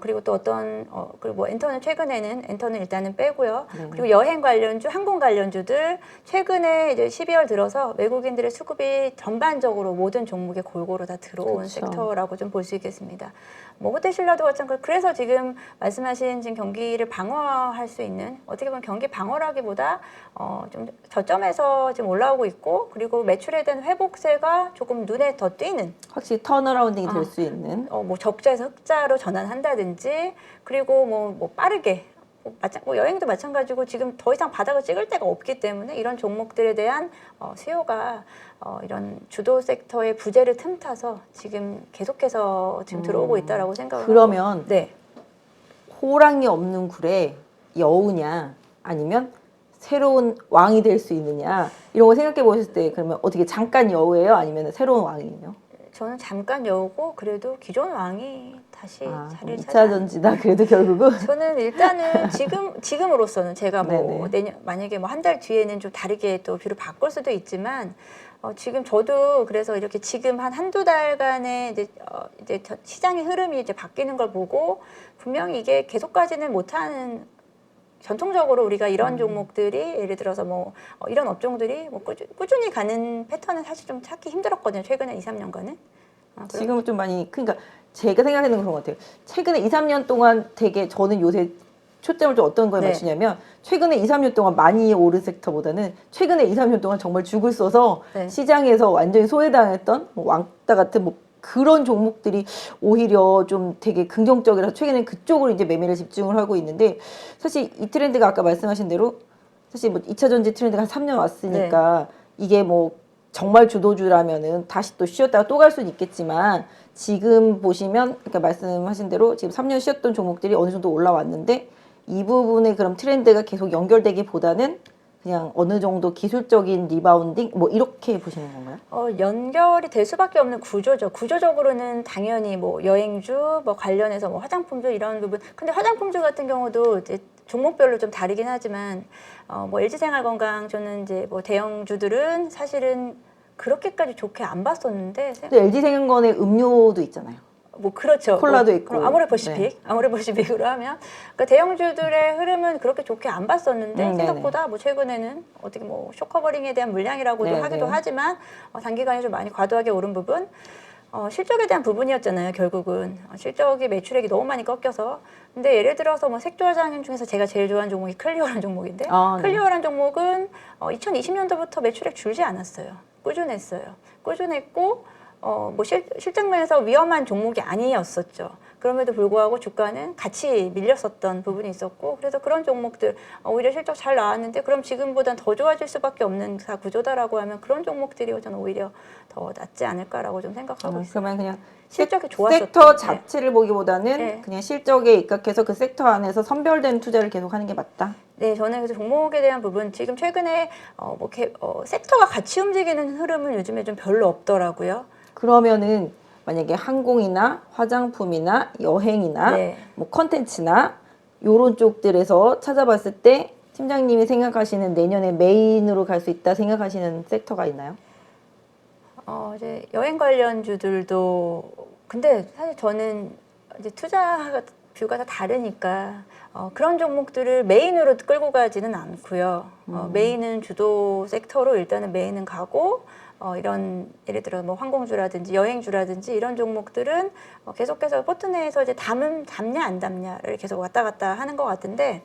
그리고 또 어떤 그리고 뭐 엔터는 최근에는 엔터는 일단은 빼고요. 네. 그리고 여행 관련주, 항공 관련주들 최근에 이제 12월 들어서 외국인들의 수급이 전반적으로 모든 종목에 골고루 다 들어온 그쵸. 섹터라고 좀 볼 수 있겠습니다. 뭐 호텔 신라도 마찬가지. 그래서 지금 말씀하신 지금 경기를 방어할 수 있는 어떻게 보면 경기 방어라기보다 좀 저점에서 지금 올라오고 있고 그리고 매출에 대한 회복세가 조금 눈에 더 띄는 확실히 턴어라운딩이 될 수 있는 뭐 적자에서 흑자로 전환한다든지 그리고 뭐 빠르게 뭐 여행도 마찬가지고 지금 더 이상 바닥을 찍을 데가 없기 때문에 이런 종목들에 대한 수요가 이런 주도 섹터의 부재를 틈타서 지금 계속해서 지금 들어오고 있다라고 생각을 그러면 하고. 네. 호랑이 없는 굴에 여우냐 아니면 새로운 왕이 될 수 있느냐 이런 거 생각해 보셨을 때 그러면 어떻게 잠깐 여우예요 아니면 새로운 왕이에요? 저는 잠깐 여우고 그래도 기존 왕이 다시 자리를 2차 차지 전지다 그래도 결국은 저는 일단은 지금으로서는 제가 뭐 네네. 내년 만약에 뭐 한 달 뒤에는 좀 다르게 또 뷰를 바꿀 수도 있지만 지금 저도 그래서 이렇게 지금 한두 달간의 이제 시장의 흐름이 이제 바뀌는 걸 보고 분명히 이게 계속 가지는 못하는 전통적으로 우리가 이런 종목들이 예를 들어서 뭐 이런 업종들이 뭐 꾸준히 가는 패턴은 사실 좀 찾기 힘들었거든요. 최근에 2, 3년간은. 지금은 좀 많이 그러니까 제가 생각하는 건 그런 것 같아요. 최근에 2, 3년 동안 되게 저는 요새 초점을 좀 어떤 거에 네. 맞추냐면 최근에 2, 3년 동안 많이 오른 섹터보다는 최근에 2, 3년 동안 정말 죽을 써서 네. 시장에서 완전히 소외당했던 뭐 왕따 같은 뭐 그런 종목들이 오히려 좀 되게 긍정적이라서 최근에 그쪽으로 이제 매매를 집중을 하고 있는데 사실 이 트렌드가 아까 말씀하신 대로 사실 뭐 2차 전지 트렌드가 한 3년 왔으니까 이게 뭐 정말 주도주라면은 다시 또 쉬었다가 또 갈 수는 있겠지만 지금 보시면 그러니까 말씀하신 대로 지금 3년 쉬었던 종목들이 어느 정도 올라왔는데 이 부분에 그럼 트렌드가 계속 연결되기보다는 그냥 어느 정도 기술적인 리바운딩 뭐 이렇게 보시는 건가요? 연결이 될 수밖에 없는 구조죠. 구조적으로는 당연히 뭐 여행주, 뭐 관련해서 뭐 화장품주 이런 부분. 근데 화장품주 같은 경우도 이제 종목별로 좀 다르긴 하지만 뭐 LG생활건강 저는 이제 뭐 대형주들은 사실은 그렇게까지 좋게 안 봤었는데 근데 LG생명건의 음료도 있잖아요. 뭐 그렇죠. 콜라도 뭐, 있고. 그럼 아모레퍼시픽, 아모레퍼시픽으로 하면 그러니까 대형주들의 흐름은 그렇게 좋게 안 봤었는데 생각보다 뭐 최근에는 어떻게 뭐 쇼커버링에 대한 물량이라고도 네네. 하기도 하지만 단기간에 좀 많이 과도하게 오른 부분. 실적에 대한 부분이었잖아요, 결국은. 실적이 매출액이 너무 많이 꺾여서. 근데 예를 들어서 뭐 색조화장 중에서 제가 제일 좋아하는 종목이 클리어라는 종목인데, 네. 클리어라는 종목은 2020년도부터 매출액 줄지 않았어요. 꾸준했어요. 꾸준했고, 뭐 실적면에서 위험한 종목이 아니었었죠. 그럼에도 불구하고 주가는 같이 밀렸었던 부분이 있었고, 그래서 그런 종목들 오히려 실적 잘 나왔는데 그럼 지금보단 더 좋아질 수밖에 없는 구조다라고 하면 그런 종목들이 저는 오히려 더 낫지 않을까라고 좀 생각하고 있어요. 그러면 그냥 실적이 좋았었던 섹터 자체를 보기보다는 네. 그냥 실적에 입각해서 그 섹터 안에서 선별된 투자를 계속 하는 게 맞다. 네, 저는 그래서 종목에 대한 부분 지금 최근에 섹터가 같이 움직이는 흐름은 요즘에 좀 별로 없더라고요. 그러면은 만약에 항공이나 화장품이나 여행이나 네. 뭐 컨텐츠나 요런 쪽들에서 찾아봤을 때 팀장님이 생각하시는 내년에 메인으로 갈 수 있다 생각하시는 섹터가 있나요? 이제 여행 관련주들도 근데 사실 저는 이제 투자 뷰가 다 다르니까 그런 종목들을 메인으로 끌고 가지는 않고요. 메인은 주도 sek터로 일단은 메인은 가고 이런 예를 들어 뭐 항공주라든지 여행주라든지 이런 종목들은 계속해서 포트 내에서 이제 담냐 안 담냐를 계속 왔다 갔다 하는 것 같은데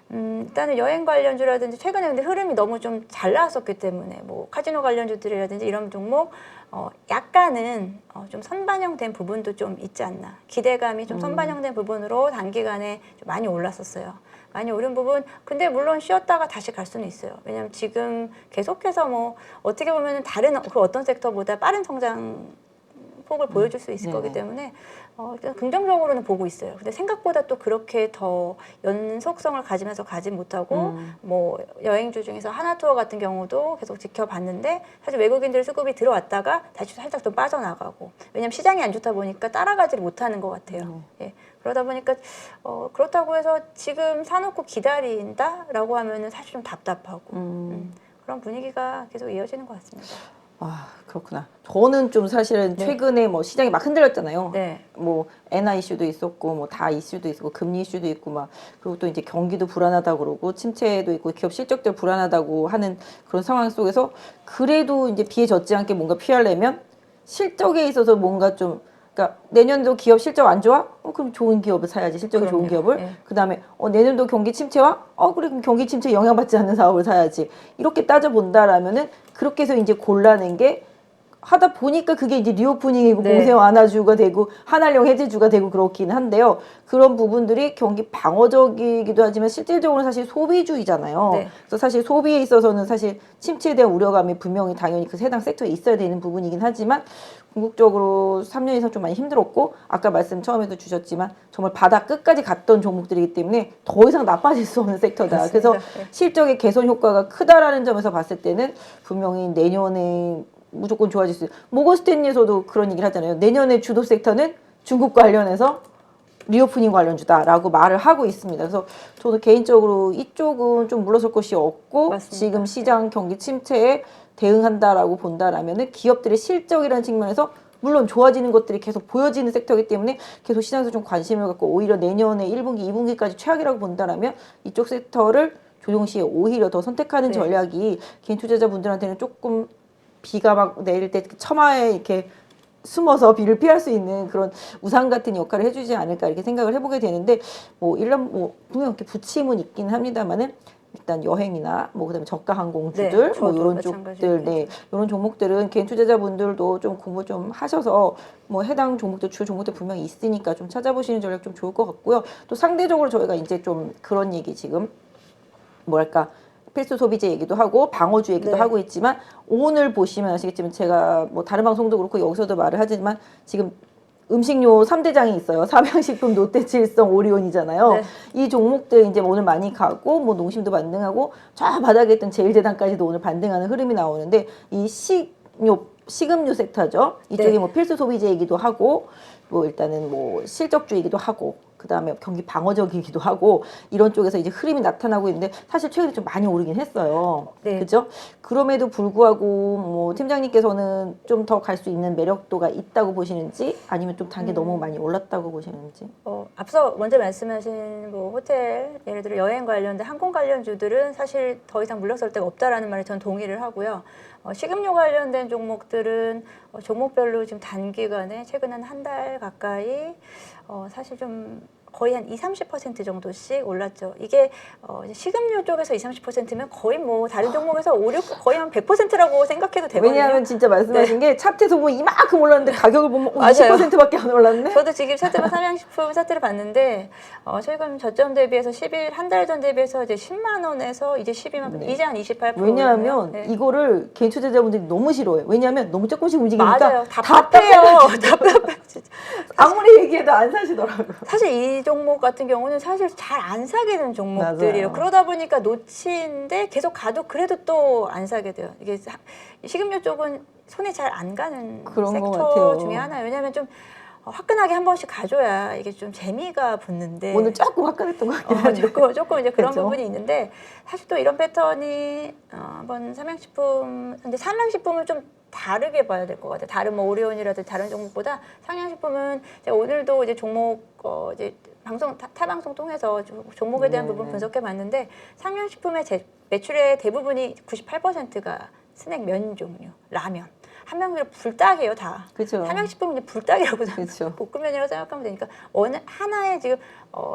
일단은 여행 관련주라든지 최근에 근데 흐름이 너무 좀 잘 나왔었기 때문에 뭐 카지노 관련주들이라든지 이런 종목 약간은 좀 선반영된 부분도 좀 있지 않나 기대감이 좀 선반영된 부분으로 단기간에 좀 많이 올랐었어요. 많이 오른 부분 근데 물론 쉬었다가 다시 갈 수는 있어요. 왜냐하면 지금 계속해서 뭐 어떻게 보면 다른 그 어떤 섹터보다 빠른 성장 폭을 보여줄 수 있을 거기 때문에 일단 긍정적으로는 보고 있어요. 근데 생각보다 또 그렇게 더 연속성을 가지면서 가지 못하고 뭐 여행주 중에서 하나투어 같은 경우도 계속 지켜봤는데 사실 외국인들 수급이 들어왔다가 다시 살짝 좀 빠져나가고 왜냐면 시장이 안 좋다 보니까 따라가지를 못하는 것 같아요. 예. 그러다 보니까 그렇다고 해서 지금 사놓고 기다린다라고 하면은 사실 좀 답답하고 그런 분위기가 계속 이어지는 것 같습니다. 아, 그렇구나. 저는 좀 사실은 네. 최근에 뭐 시장이 막 흔들렸잖아요. 네. 뭐 엔화 이슈도 있었고 뭐 다 이슈도 있었고 금리 이슈도 있고 막 그리고 또 이제 경기도 불안하다고 그러고 침체도 있고 기업 실적들 불안하다고 하는 그런 상황 속에서 그래도 이제 비해졌지 않게 뭔가 피하려면 실적에 있어서 뭔가 좀 그러니까 내년도 기업 실적 안 좋아? 그럼 좋은 기업을 사야지. 실적이 좋은 그럼요. 기업을. 네. 그다음에 내년도 경기 침체와? 그래 그럼 경기 침체 영향받지 않는 사업을 사야지. 이렇게 따져본다라면은 그렇게 해서 이제 골라낸 게 하다 보니까 그게 이제 리오프닝이고 네. 공세 완화주가 되고 한한령 해제주가 되고 그렇긴 한데요. 그런 부분들이 경기 방어적이기도 하지만 실질적으로 사실 소비주의잖아요. 네. 그래서 사실 소비에 있어서는 사실 침체에 대한 우려감이 분명히 당연히 그 해당 섹터에 있어야 되는 부분이긴 하지만 궁극적으로 3년 이상 좀 많이 힘들었고 아까 말씀 처음에도 주셨지만 정말 바닥 끝까지 갔던 종목들이기 때문에 더 이상 나빠질 수 없는 섹터다. 맞습니다. 그래서 네. 실적의 개선 효과가 크다라는 점에서 봤을 때는 분명히 내년에 무조건 좋아질 수 있어요. 모건 스탠리에서도 그런 얘기를 하잖아요. 내년에 주도 섹터는 중국 관련해서 리오프닝 관련주다라고 말을 하고 있습니다. 그래서 저도 개인적으로 이쪽은 좀 물러설 것이 없고 맞습니다. 지금 시장 경기 침체에 대응한다라고 본다라면은 기업들의 실적이라는 측면에서 물론 좋아지는 것들이 계속 보여지는 섹터이기 때문에 계속 시장에서 좀 관심을 갖고 오히려 내년에 1분기, 2분기까지 최악이라고 본다라면 이쪽 섹터를 조정 시에 오히려 더 선택하는 네. 전략이 개인 투자자분들한테는 조금 비가 막 내릴 때 처마에 이렇게 숨어서 비를 피할 수 있는 그런 우산 같은 역할을 해주지 않을까 이렇게 생각을 해보게 되는데 뭐 일반 뭐 분명 이렇게 부침은 있긴 합니다만은 일단 여행이나 뭐 그다음에 저가 항공주들 네, 뭐 저도 이런 마찬가지로 쪽들 네 이런 종목들은 개인 투자자분들도 좀 공부 좀 하셔서 뭐 해당 종목들 주 종목들 분명히 있으니까 좀 찾아보시는 전략 좀 좋을 것 같고요. 또 상대적으로 저희가 이제 좀 그런 얘기 지금 뭐랄까 필수 소비재 얘기도 하고 방어주 얘기도 네. 하고 있지만 오늘 보시면 아시겠지만 제가 뭐 다른 방송도 그렇고 여기서도 말을 하지만 지금 음식료 3대장이 있어요. 삼양식품, 롯데칠성, 오리온이잖아요. 네. 이 종목들 이제 오늘 많이 가고 뭐 농심도 반등하고 저 바닥에 있던 제일제당까지도 오늘 반등하는 흐름이 나오는데 이 식음료 섹터죠. 이쪽이 네. 뭐 필수 소비재이기도 하고 뭐 일단은 뭐 실적주이기도 하고 그다음에 경기 방어적이기도 하고 이런 쪽에서 이제 흐름이 나타나고 있는데 사실 최근에 좀 많이 오르긴 했어요. 네. 그죠? 그럼에도 불구하고 뭐 팀장님께서는 좀 더 갈 수 있는 매력도가 있다고 보시는지 아니면 좀 단계 너무 많이 올랐다고 보시는지. 앞서 먼저 말씀하신 뭐 호텔, 예를 들어 여행 관련된 항공 관련주들은 사실 더 이상 물러설 데가 없다라는 말에 전 동의를 하고요. 식음료 관련된 종목들은 종목별로 지금 단기간에 최근 한 달 가까이 사실 좀 거의 한 20-30% 정도씩 올랐죠. 이게 이제 식음료 쪽에서 20-30%면 거의 뭐 다른 종목에서 5-6 거의 한 100%라고 생각해도 되거든요. 왜냐하면 진짜 말씀하신 게 차트에서 보면 이만큼 올랐는데 가격을 보면 맞아요. 20%밖에 안 올랐네. 저도 지금 차트가 삼양식품 차트를 봤는데 최근 저점 대비해서 10일 한 달 전 대비해서 이제 10만 원에서 이제 12만 원, 이제 한 28%. 왜냐하면 네. 이거를 개인 투자자분들이 너무 싫어해요. 왜냐하면 너무 조금씩 움직이니까 맞아요. 답답해요. 답답해. 진짜. 아무리 얘기해도 안 사시더라고요. 사실 이 종목 같은 경우는 사실 잘 안 사게 되는 종목들이에요. 맞아요. 그러다 보니까 놓치는데 계속 가도 그래도 또 안 사게 돼요. 이게 식음료 쪽은 손에 잘 안 가는 그런 것 섹터 같아요. 중에 하나예요. 왜냐하면 좀 화끈하게 한 번씩 가줘야 이게 좀 재미가 붙는데 오늘 조금 화끈했던 것 같긴 한데. 조금 이제 그런 그렇죠? 부분이 있는데 사실 또 이런 패턴이 한번 삼양식품 근데 삼양식품은 좀 다르게 봐야 될 것 같아요. 다른 뭐 오리온이라든지 다른 종목보다 삼양식품은 제가 오늘도 이제 종목 이제 방송 타 방송 통해서 종목에 대한 부분 분석해 봤는데 삼양식품의 매출의 대부분이 98%가 스낵 면 종류, 라면. 한명으로 불닭이에요 다. 그렇죠. 삼양식품은 그냥 불닭이라고 그렇죠. 볶음면이라고 생각하면 되니까 어느 하나의 지금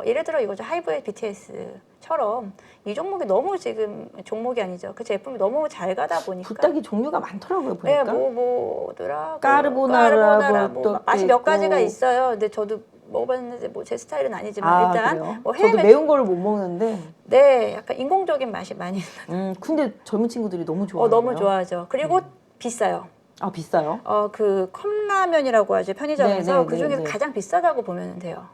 예를 들어 이거죠 하이브의 BTS처럼 이 종목이 너무 지금 종목이 아니죠 그 제품이 너무 잘 가다 보니까 불닭이 종류가 많더라고요 네, 보니까. 뭐더라 까르보나라 뭐 맛이 몇 가지가 있어요. 근데 저도 먹어봤는데 뭐 제 스타일은 아니지만 일단 그래요? 뭐 저도 매운 거를 못 먹는데. 네 약간 인공적인 맛이 많이 근데 젊은 친구들이 너무 좋아해요. 너무 좋아하죠. 그리고 비싸요. 아 비싸요? 그 컵라면이라고 하죠 편의점에서 네, 네, 그 중에서 네, 네. 가장 비싸다고 보면 돼요.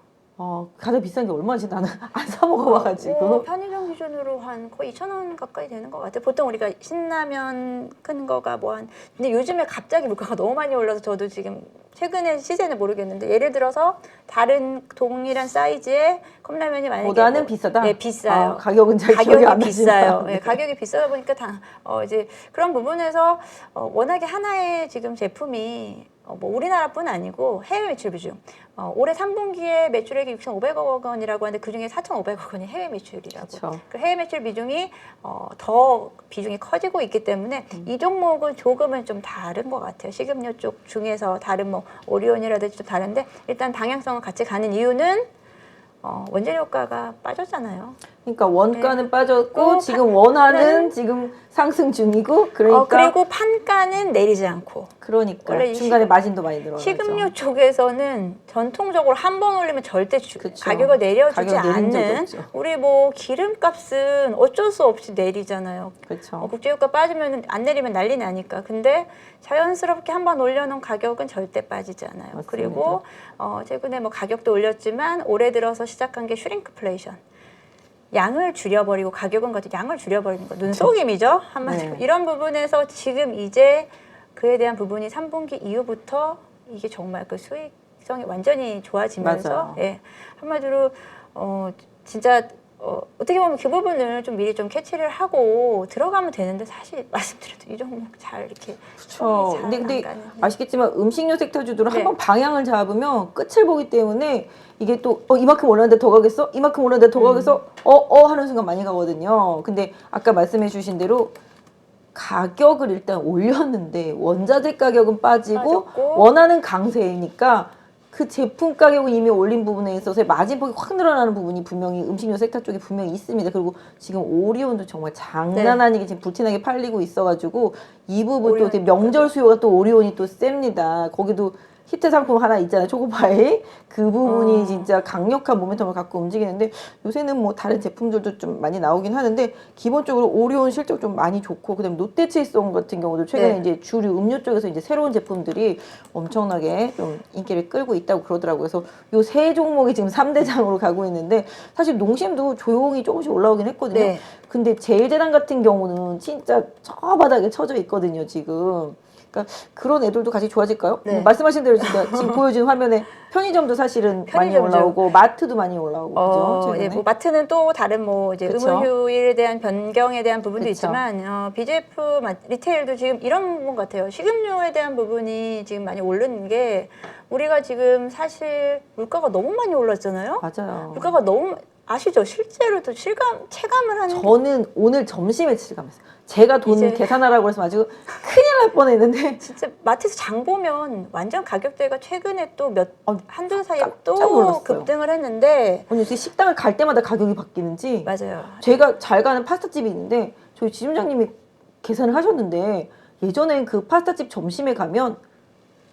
가장 비싼 게 얼마인지 나는 안 사 먹어봐가지고. 편의점 기준으로 한 거의 2,000원 가까이 되는 것 같아요. 보통 우리가 신라면 큰 거가 뭐 한 근데 요즘에 갑자기 물가가 너무 많이 올라서 저도 지금 최근에 시세는 모르겠는데 예를 들어서 다른 동일한 사이즈의 컵라면이 만약에 보다는 비싸다? 네, 비싸요. 가격은 잘 기억이 안 비싸요. 나지만. 네, 가격이 비싸다 보니까 이제 그런 부분에서 워낙에 하나의 지금 제품이 뭐 우리나라뿐 아니고 해외 매출 비중. 올해 3분기에 매출액이 6,500억 원이라고 하는데 그중에 4,500억 원이 해외 매출이라고. 그쵸. 그 해외 매출 비중이 더 비중이 커지고 있기 때문에 이 종목은 조금은 좀 다른 것 같아요. 식음료 쪽 중에서 다른 뭐 오리온이라든지 좀 다른데 일단 방향성을 같이 가는 이유는 원재료가가 빠졌잖아요. 그러니까 원가는 빠졌고 또 지금 원화는 지금 상승 중이고 그러니까 그리고 판가는 내리지 않고. 그러니까 원래 이 중간에 마진도 많이 들어가죠. 식음료 쪽에서는 전통적으로 한 번 올리면 절대 그쵸. 가격을 내려주지 가격 내린 적이 않는 없죠. 우리 뭐 기름값은 어쩔 수 없이 내리잖아요. 그렇죠. 국제유가 빠지면 안 내리면 난리 나니까. 근데 자연스럽게 한 번 올려놓은 가격은 절대 빠지지 않아요. 맞습니다. 그리고 최근에 뭐 가격도 올렸지만 올해 들어서 시작한 게 슈링크플레이션. 양을 줄여버리고 가격은 같은 양을 줄여버리는 거 눈속임이죠 한마디로. 네. 이런 부분에서 지금 이제 그에 대한 부분이 3분기 이후부터 이게 정말 그 수익성이 완전히 좋아지면서 맞아요. 예, 한마디로 진짜 어떻게 보면 그 부분을 좀 미리 좀 캐치를 하고 들어가면 되는데 사실 말씀드려도 이 종목 잘 이렇게 그렇죠. 손이 근데 잘안 가는. 아시겠지만 음식료 섹터주들은 네. 한번 방향을 잡으면 끝을 보기 때문에 이게 또 이만큼 올랐는데 더 가겠어? 이만큼 올랐는데 더 가겠어? 하는 순간 많이 가거든요. 근데 아까 말씀해 주신 대로 가격을 일단 올렸는데 원자재 가격은 빠지고 빠졌고. 원하는 강세니까 그 제품 가격을 이미 올린 부분에 있어서 마진폭이 확 늘어나는 부분이 분명히 음식료 섹터 쪽에 분명히 있습니다. 그리고 지금 오리온도 정말 장난 아니게 지금 불티나게 팔리고 있어가지고 이 부분 또 되게 명절 수요가 또 오리온이 또 셉니다. 거기도 히트 상품 하나 있잖아요. 초코파이. 그 부분이 진짜 강력한 모멘텀을 갖고 움직이는데 요새는 뭐 다른 제품들도 좀 많이 나오긴 하는데 기본적으로 오리온 실적 좀 많이 좋고 그다음에 롯데칠성 같은 경우도 최근에 이제 주류 음료 쪽에서 이제 새로운 제품들이 엄청나게 좀 인기를 끌고 있다고 그러더라고요. 그래서 요 세 종목이 지금 3대장으로 가고 있는데 사실 농심도 조용히 조금씩 올라오긴 했거든요. 네. 근데 제일제당 같은 경우는 진짜 저 바닥에 쳐져 있거든요, 지금. 그러니까 그런 애들도 같이 좋아질까요? 네. 말씀하신 대로 진짜 지금 보여준 화면에 편의점도 사실은 편의점도. 많이 올라오고 마트도 많이 올라오고 그죠? 최근에. 예, 뭐 마트는 또 다른 뭐 이제 그쵸. 의무 휴일에 대한 변경에 대한 부분도 그쵸. 있지만 BJF 리테일도 지금 이런 부분 같아요. 식음료에 대한 부분이 지금 많이 오르는 게 우리가 지금 사실 물가가 너무 많이 올랐잖아요. 맞아요. 물가가 너무 아시죠? 실제로도 체감을 하는 저는 오늘 점심에 실감했어요. 제가 돈 이제- 계산하라고 해서 아주 큰일 날 뻔했는데 진짜 마트에서 장 보면 완전 가격대가 최근에 또 한두 사이에 깜짝 또 놀랐어요. 급등을 했는데 언니 어떻게 식당을 갈 때마다 가격이 바뀌는지 맞아요. 제가 잘 가는 파스타집이 있는데 저희 지점장님이 계산을 하셨는데 예전엔 그 파스타집 점심에 가면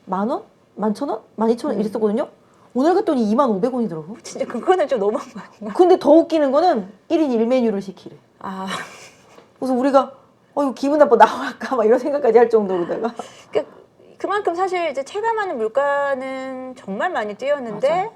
10,000원? 11,000원? 12,000원 이랬었거든요. 오늘 갔더니 25,000원이더라고. 진짜 그거는 좀 너무한 거 아닌가? 근데 더 웃기는 거는 1인 1메뉴를 시키래. 아, 그래서 우리가 이거 기분 나빠 나갈까 막 이런 생각까지 할 정도로다가 그만큼 사실 이제 체감하는 물가는 정말 많이 뛰었는데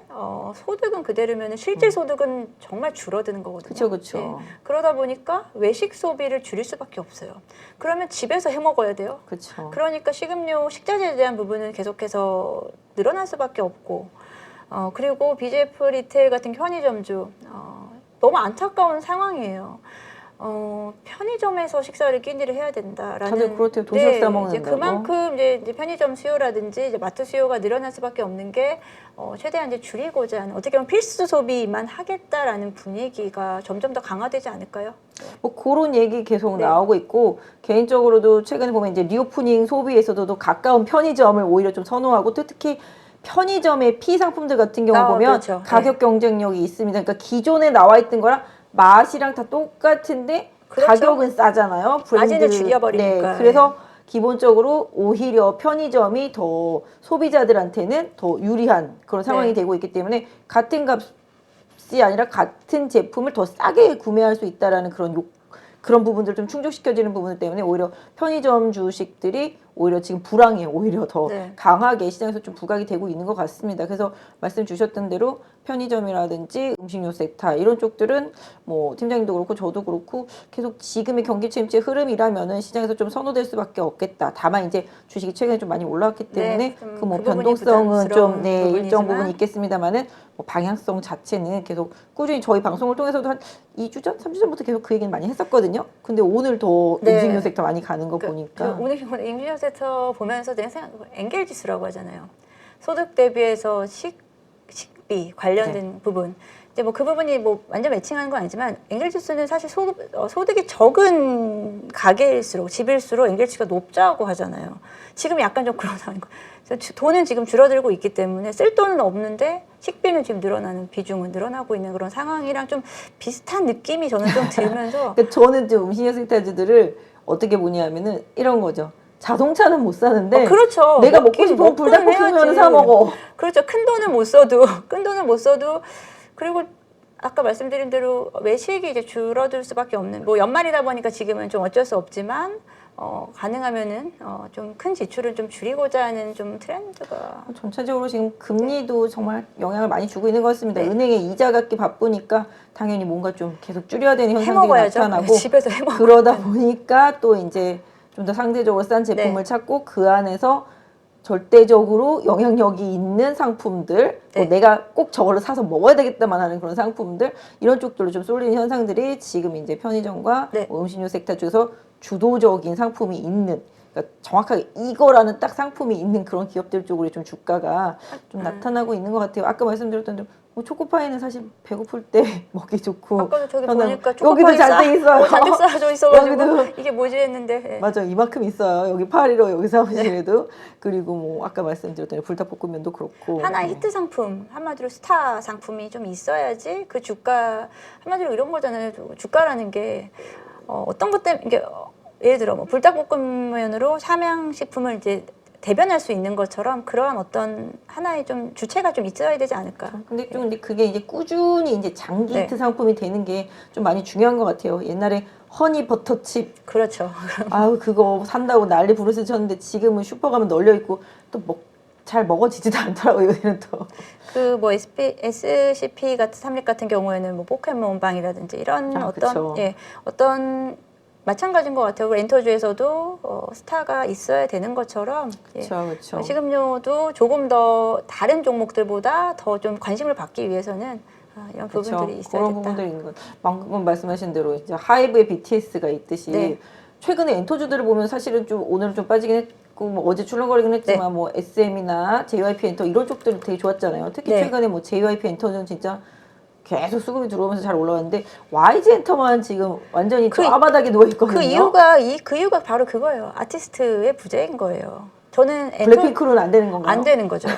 소득은 그대로면 실질 소득은 정말 줄어드는 거거든요. 그쵸 그쵸. 네. 그러다 보니까 외식 소비를 줄일 수밖에 없어요. 그러면 집에서 해 먹어야 돼요. 그쵸. 그러니까 식음료, 식자재에 대한 부분은 계속해서 늘어날 수밖에 없고 그리고 BJF 리테일 같은 편의점주 너무 안타까운 상황이에요. 편의점에서 식사를 끼니를 해야 된다라는. 다들 그렇대요. 도시락 싸 이제 먹는다고. 그만큼 이제 편의점 수요라든지 이제 마트 수요가 늘어날 수밖에 없는 게 최대한 이제 줄이고자 하는 어떻게 보면 필수 소비만 하겠다라는 분위기가 점점 더 강화되지 않을까요? 뭐 그런 얘기 계속 네. 나오고 있고 개인적으로도 최근에 보면 이제 리오프닝 소비에서도 가까운 편의점을 오히려 좀 선호하고 특히 편의점의 피상품들 같은 경우 보면 그렇죠. 가격 경쟁력이 있습니다. 그러니까 기존에 나와 있던 거랑 맛이랑 다 똑같은데 그렇죠. 가격은 싸잖아요. 마진을 줄여버리니까. 네, 그래서 기본적으로 오히려 편의점이 더 소비자들한테는 더 유리한 그런 상황이 네. 되고 있기 때문에 같은 값이 아니라 같은 제품을 더 싸게 구매할 수 있다라는 그런 부분들 좀 충족시켜지는 부분들 때문에 오히려 편의점 주식들이 오히려 지금 불황에 오히려 더 네. 강하게 시장에서 좀 부각이 되고 있는 것 같습니다. 그래서 말씀 주셨던 대로 편의점이라든지 음식료 섹터 이런 쪽들은 뭐 팀장님도 그렇고 저도 그렇고 계속 지금의 경기 침체 흐름이라면은 시장에서 좀 선호될 수밖에 없겠다. 다만 이제 주식이 최근에 좀 많이 올라왔기 때문에 네, 좀 그 뭐 그 부분이 변동성은 좀 네, 부담스러운 일정 부분이지만. 부분이 있겠습니다만은 뭐 방향성 자체는 계속 꾸준히 저희 방송을 통해서도 한 2주 전, 3주 전부터 계속 그 얘기는 많이 했었거든요. 근데 오늘 더 네. 음식료 섹터 많이 가는 거 저 보니까 오늘 임시료 세터 보면서 내가 엔겔 지수라고 하잖아요. 소득 대비해서 식비 관련된 부분. 이제 뭐 그 부분이 뭐 완전 매칭하는 건 아니지만 엔겔 지수는 사실 소득이 적은 가게일수록 집일수록 엔겔 지수가 높자고 하잖아요. 지금 약간 좀 그런 상황인 거. 돈은 지금 줄어들고 있기 때문에 쓸 돈은 없는데 식비는 지금 늘어나는 비중은 늘어나고 있는 그런 상황이랑 좀 비슷한 느낌이 저는 좀 들면서 그러니까 저는 좀 음식료 섹터주들을 어떻게 보냐면은 이런 거죠. 자동차는 못 사는데 그렇죠. 내가 먹고 먹긴 싶으면 불닭볶음면 해야지. 사 먹어. 그렇죠. 큰 돈은 못 써도 그리고 아까 말씀드린 대로 외식이 이제 줄어들 수밖에 없는 뭐 연말이다 보니까 지금은 좀 어쩔 수 없지만 가능하면은 좀 큰 지출을 좀 줄이고자 하는 좀 트렌드가 전체적으로 지금 금리도 정말 영향을 많이 주고 있는 것 같습니다. 네. 은행에 이자 갚기 바쁘니까 당연히 뭔가 좀 계속 줄여야 되는 해 현상들이 먹어야죠. 나타나고 집에서 해 먹어. 그러다 보니까 또 이제 좀 더 상대적으로 싼 제품을 네. 찾고 그 안에서 절대적으로 영향력이 있는 상품들, 네. 뭐 내가 꼭 저걸로 사서 먹어야 되겠다만 하는 그런 상품들 이런 쪽들로 좀 쏠리는 현상들이 지금 이제 편의점과 네. 뭐 음식료 섹터 중에서 주도적인 상품이 있는 그러니까 정확하게 이거라는 딱 상품이 있는 그런 기업들 쪽으로 좀 주가가 좀 나타나고 있는 것 같아요. 아까 말씀드렸던 대로 뭐 초코파이는 사실 배고플 때 먹기 좋고 아까도 저기 저는 보니까 여기도 초코파이 잔뜩 있어요. 잔뜩 쌓여져 있어가지고 여기도. 이게 뭐지 했는데 예. 맞아 이만큼 있어요. 여기 파리로 여기 사무실에도 그리고 뭐 아까 말씀드렸던 불닭볶음면도 그렇고 하나의 히트 상품 한마디로 스타 상품이 좀 있어야지 그 주가 한마디로 이런 거잖아요. 주가라는 게 어떤 것 때문에 이게 예를 들어 뭐 불닭볶음면으로 삼양식품을 이제 대변할 수 있는 것처럼 그러한 어떤 하나의 좀 주체가 좀 있어야 되지 않을까. 근데 좀 근데 그게 이제 꾸준히 이제 장기 네. 히트 상품이 되는 게 좀 많이 중요한 것 같아요. 옛날에 허니 버터칩 그렇죠. 아우 그거 산다고 난리 부르스 쳤는데 지금은 슈퍼 가면 널려 있고 또 잘 먹어지지도 않더라고요. 요새는 또. 그 뭐 SCP 같은 삼립 같은 경우에는 뭐 포켓몬빵이라든지 이런 아, 어떤 그쵸. 어떤 마찬가지인 것 같아요. 엔터주에서도 스타가 있어야 되는 것처럼 그렇죠. 식음료도 조금 더 다른 종목들보다 더 좀 관심을 받기 위해서는 이런 부분들이 있어야 그런 됐다. 부분들이 있는 것 같아요. 방금 말씀하신 대로 이제 하이브에 BTS가 있듯이 네. 최근에 엔터주들을 보면 사실은 좀 오늘은 좀 빠지긴 했고 뭐 어제 출렁거리긴 했지만 뭐 SM이나 JYP 엔터 이런 쪽들은 되게 좋았잖아요. 특히 네. 최근에 뭐 JYP 엔터는 진짜 계속 수급이 들어오면서 잘 올라왔는데 YG 엔터만 지금 완전히 저 누워 있거든요. 그 이유가 바로 그거예요. 아티스트의 부재인 거예요. 저는 블랙핑크로는 안 되는 건가요? 안 되는 거죠.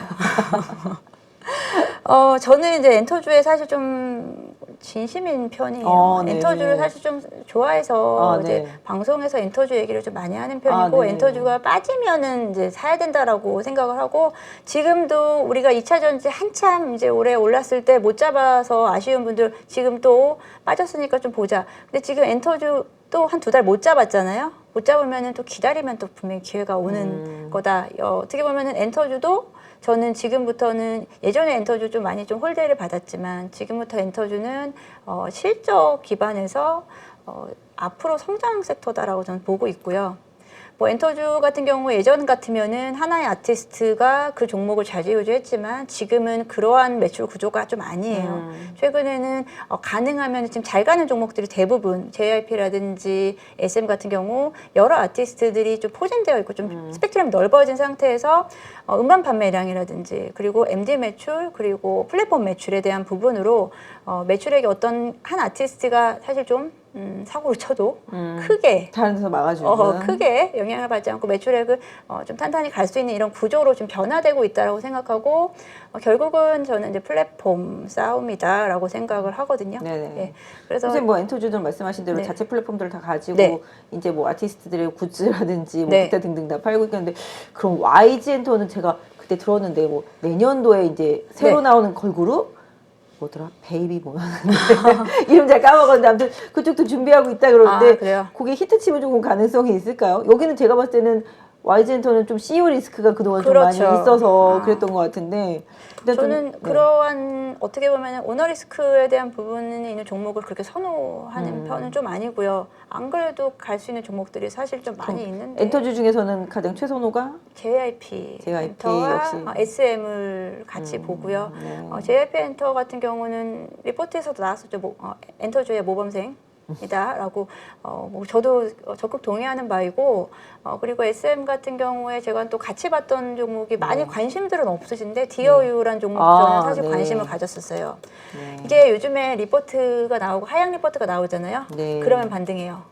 저는 이제 엔터주에 사실 좀 진심인 편이에요. 네. 엔터주를 사실 좀 좋아해서 이제 네. 방송에서 엔터주 얘기를 좀 많이 하는 편이고 네. 엔터주가 빠지면은 이제 사야 된다라고 생각을 하고 지금도 우리가 2차 전지 한참 이제 올해 올랐을 때 못 잡아서 아쉬운 분들 지금 또 빠졌으니까 좀 보자. 근데 지금 엔터주 또 한 2달 못 잡았잖아요. 못 잡으면은 또 기다리면 또 분명히 기회가 오는 거다. 어떻게 보면은 엔터주도 저는 지금부터는 예전에 엔터주 좀 많이 좀 홀대를 받았지만 지금부터 엔터주는 실적 기반에서 앞으로 성장 섹터다라고 저는 보고 있고요. 뭐 엔터주 같은 경우 예전 같으면은 하나의 아티스트가 그 종목을 좌지우지했지만 지금은 그러한 매출 구조가 좀 아니에요. 최근에는 가능하면 지금 잘 가는 종목들이 대부분 JYP라든지 SM 같은 경우 여러 아티스트들이 좀 포진되어 있고 좀 스펙트럼이 넓어진 상태에서 음반 판매량이라든지 그리고 MD 매출 그리고 플랫폼 매출에 대한 부분으로 매출액이 어떤 한 아티스트가 사실 좀 사고를 쳐도 크게 다른 데서 막아주는 크게 영향을 받지 않고 매출액을 좀 탄탄히 갈 수 있는 이런 구조로 좀 변화되고 있다라고 생각하고 결국은 저는 이제 플랫폼 싸움이다라고 생각을 하거든요. 네네. 예, 그래서 선생님 뭐 엔터주들 말씀하신 대로 네. 자체 플랫폼들을 다 가지고 네. 이제 뭐 아티스트들의 굿즈라든지 뭐 네. 기타 등등 다 팔고 있는데 그럼 YG 엔터는 제가 그때 들었는데 뭐 내년도에 이제 새로 네. 나오는 걸그룹 뭐더라? 베이비 뭐 이름 잘 까먹었는데 아무튼 그쪽도 준비하고 있다 그러는데 그래요? 그게 히트치면 조금 가능성이 있을까요? 여기는 제가 봤을 때는 YG 엔터는 좀 CEO 리스크가 그동안 좀 많이 그렇죠. 있어서 그랬던 것 같은데 일단 저는 좀, 그러한 어떻게 보면 오너 리스크에 대한 부분에 있는 종목을 그렇게 선호하는 편은 좀 아니고요. 안 그래도 갈 수 있는 종목들이 사실 좀 많이 있는데 엔터주 중에서는 가장 최선호가 JYP JYP 엔터와 역시. SM을 같이 보고요. 네. JYP 엔터 같은 경우는 리포트에서도 나왔었죠. 엔터주의 모범생이다라고 뭐 저도 적극 동의하는 바이고 그리고 SM 같은 경우에 제가 또 같이 봤던 종목이 많이 관심들은 없으신데 디어유란 종목 저는 사실 네. 관심을 가졌었어요. 네. 이게 요즘에 리포트가 나오고 하향 리포트가 나오잖아요. 네. 그러면 반등해요.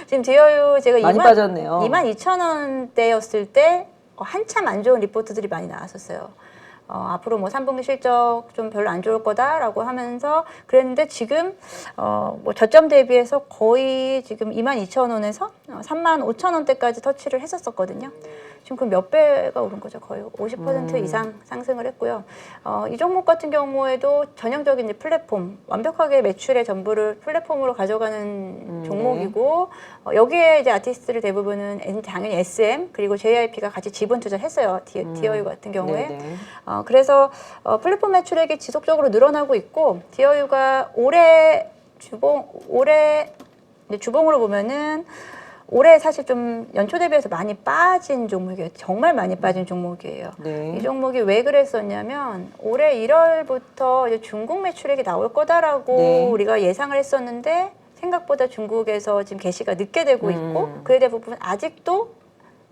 지금 디어유 제가 많이 빠졌네요. 22,000원대였을 때 한참 안 좋은 리포트들이 많이 나왔었어요. 앞으로 뭐 3분기 실적 좀 별로 안 좋을 거다라고 하면서 그랬는데 지금 뭐 저점 대비해서 거의 지금 22,000원에서 35,000원대까지 터치를 했었거든요. 지금 그 몇 배가 오른 거죠. 거의 50% 이상 상승을 했고요. 이 종목 같은 경우에도 전형적인 이제 플랫폼, 완벽하게 매출의 전부를 플랫폼으로 가져가는 종목이고 여기에 이제 아티스트를 대부분은 당연히 SM 그리고 JYP가 같이 지분 투자를 했어요. 디어유 같은 경우에. 네네. 그래서 플랫폼 매출액이 지속적으로 늘어나고 있고 디어유가 올해 주봉으로 보면은 올해 사실 좀 연초 대비해서 많이 빠진 종목이에요. 정말 많이 빠진 종목이에요. 네. 이 종목이 왜 그랬었냐면 올해 1월부터 이제 중국 매출액이 나올 거다라고 네. 우리가 예상을 했었는데 생각보다 중국에서 지금 개시가 늦게 되고 있고 그에 대한 부분은 아직도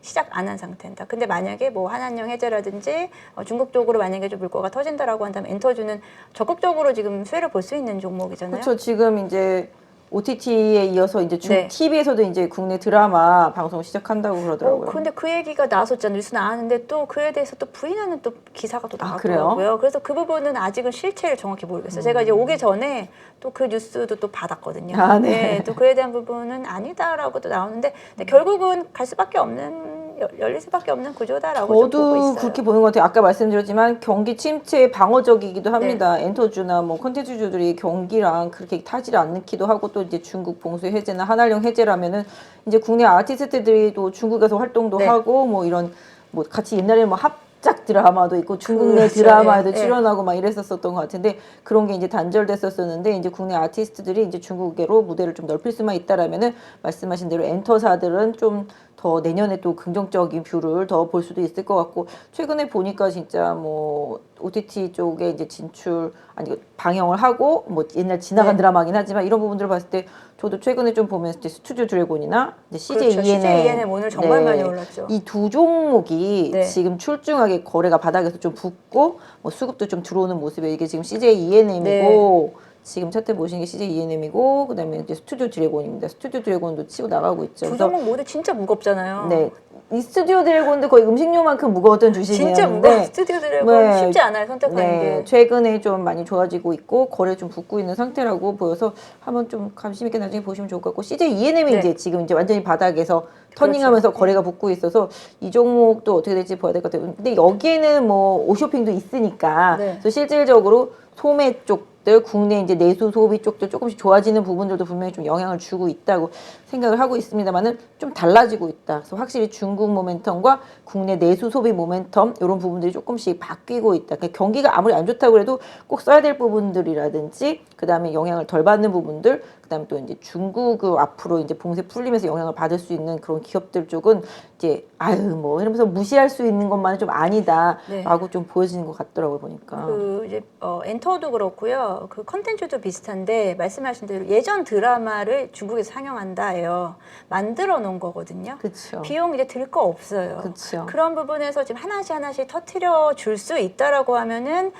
시작 안 한 상태입니다. 근데 만약에 뭐 한한령 해제라든지 중국 쪽으로 만약에 좀 물꼬가 터진다라고 한다면 엔터주는 적극적으로 지금 수혜를 볼 수 있는 종목이잖아요. 그렇죠. 지금 이제 OTT에 이어서 이제 네. TV에서도 이제 국내 드라마 방송 시작한다고 그러더라고요. 근데 그 얘기가 나왔었잖아요. 뉴스 나왔는데 또 그에 대해서 또 부인하는 또 기사가 또 그래요? 나왔더라고요. 그래서 그 부분은 아직은 실체를 정확히 모르겠어요. 제가 이제 오기 전에 또 그 뉴스도 또 받았거든요. 네. 또 그에 대한 부분은 아니다라고 또 나오는데 근데 결국은 갈 수밖에 없는 열릴 수밖에 없는 구조다라고 좀 보고 저도 있어요. 그렇게 보는 것 같아요. 아까 말씀드렸지만 경기 침체 방어적이기도 합니다. 엔터주나 뭐 콘텐츠주들이 경기랑 그렇게 타지 않기도 하고 또 이제 중국 봉쇄 해제나 한한령 해제라면은 이제 국내 아티스트들이 또 중국에서 활동도 하고 뭐 이런 뭐 같이 옛날에 뭐 합작 드라마도 있고 중국 내 그렇죠. 드라마에도 예, 출연하고 막 이랬었던 것 같은데 그런 게 이제 단절됐었었는데 이제 국내 아티스트들이 이제 중국계로 무대를 좀 넓힐 수만 있다라면은 말씀하신 대로 엔터사들은 좀 더 내년에 또 긍정적인 뷰를 더 볼 수도 있을 것 같고 최근에 보니까 진짜 뭐 OTT 쪽에 이제 진출 아니 방영을 하고 뭐 옛날 지나간 네. 드라마긴 하지만 이런 부분들을 봤을 때 저도 최근에 좀 보면서 이제 스튜디오 드래곤이나 이제 CJ 그렇죠. CJ ENM ENM 오늘 정말 많이 올랐죠. 이 두 종목이 네. 지금 출중하게 거래가 바닥에서 좀 붙고 뭐 수급도 좀 들어오는 모습에 이게 지금 CJ ENM이고 지금 차트 보시는 게 CJ ENM이고 그다음에 이제 스튜디오 드래곤입니다. 스튜디오 드래곤도 치고 나가고 있죠. 두 그래서 종목 모두 진짜 무겁잖아요. 네. 이 스튜디오 드래곤도 거의 음식료만큼 무거웠던 주식이었는데 진짜 무거워. 스튜디오 드래곤 네. 쉽지 않아요. 선택하는 게. 최근에 좀 많이 좋아지고 있고 거래 좀 붙고 있는 상태라고 보여서 한번 좀 관심 있게 나중에 보시면 좋을 것 같고 CJ ENM이 네. 이제 지금 이제 완전히 바닥에서 그렇죠. 터닝하면서 거래가 붙고 있어서 이 종목도 어떻게 될지 봐야 될 것 같아요. 근데 여기에는 뭐 오쇼핑도 있으니까 네. 그래서 실질적으로 소매 쪽들 국내 이제 내수 소비 쪽들 조금씩 좋아지는 부분들도 분명히 좀 영향을 주고 있다고 생각을 하고 있습니다만은 좀 달라지고 있다. 그래서 확실히 중국 모멘텀과 국내 내수 소비 모멘텀 이런 부분들이 조금씩 바뀌고 있다. 그러니까 경기가 아무리 안 좋다고 해도 꼭 써야 될 부분들이라든지 그 다음에 영향을 덜 받는 부분들, 그 다음에 또 이제 중국 앞으로 이제 봉쇄 풀리면서 영향을 받을 수 있는 그런 기업들 쪽은 이제 아유 뭐 이러면서 무시할 수 있는 것만은 좀 아니다라고 좀 보여지는 것 같더라고요 보니까. 그 이제 엔터도 그렇고요. 그 컨텐츠도 비슷한데 말씀하신 대로 예전 드라마를 중국에서 상영한다예요. 만들어 놓은 거거든요. 그렇죠. 비용 이제 들 거 없어요. 그렇죠. 그런 부분에서 지금 하나씩 터트려 줄 수 있다라고 하면은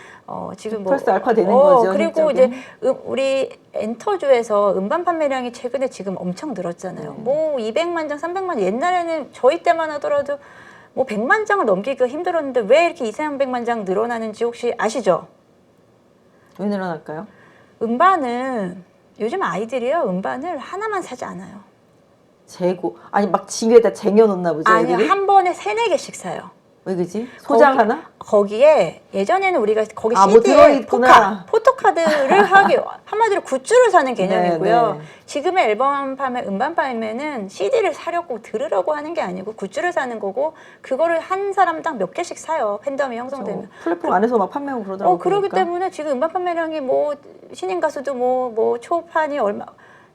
지금 뭐 플러스 알파 되는 거죠. 그리고 실적에. 이제 우리 엔터주에서 음반 판매량이 최근에 지금 엄청 늘었잖아요. 뭐 200만 장, 300만 장. 옛날에는 저희 때만 하더라도 뭐 100만 장을 넘기기가 힘들었는데 왜 이렇게 2, 300만 장 늘어나는지 혹시 아시죠? 왜 늘어날까요? 음반은 요즘 아이들이요. 음반을 하나만 사지 않아요. 재고 아니 막 집에다 쟁여놓나 보죠. 아니요. 애들이? 한 번에 3, 4개씩 사요. 왜 그지? 소장 하나? 거기에 예전에는 우리가 거기 뭐 CD에 들어있구나. 포토카드를 하기 한마디로 굿즈를 사는 개념이고요. 네. 지금의 앨범 판매, 음반 판매는 CD를 사려고 들으려고 하는 게 아니고 굿즈를 사는 거고 그거를 한 사람당 몇 개씩 사요. 팬덤이 형성되면. 플랫폼 안에서 막 판매하고 그러더라고요. 그러기 보니까. 때문에 지금 음반 판매량이 뭐 신인 가수도 뭐 초판이 얼마,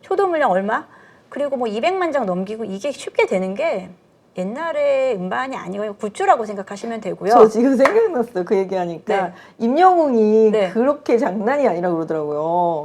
초도물량 얼마, 그리고 뭐 200만 장 넘기고 이게 쉽게 되는 게 옛날에 음반이 아니고 굿즈라고 생각하시면 되고요. 저 지금 생각났어요. 그 얘기하니까 네. 임영웅이 네. 그렇게 장난이 아니라 그러더라고요.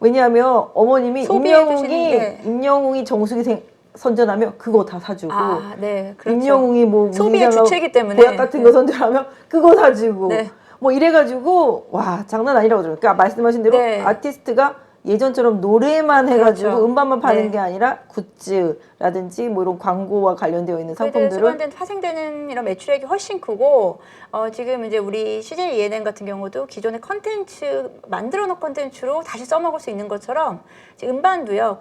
왜냐하면 어머님이 소비해 주시는 임영웅이 정수기 선전하면 그거 다 사주고 네, 그렇죠. 임영웅이 뭐 무슨 소비의 이상한 주체이기 때문에 보약 같은 거 선전하면 그거 사주고 네. 뭐 이래가지고 와 장난 아니라고 그러더라고요. 그러니까 말씀하신 대로 네. 아티스트가 예전처럼 노래만 해가지고 그렇죠. 음반만 파는 네. 게 아니라 굿즈라든지 뭐 이런 광고와 관련되어 있는 그에 대해 상품들을 수반된 파생되는 이런 매출액이 훨씬 크고 지금 이제 우리 CJ ENM 같은 경우도 기존의 컨텐츠 만들어 놓은 컨텐츠로 다시 써먹을 수 있는 것처럼 이제 음반도요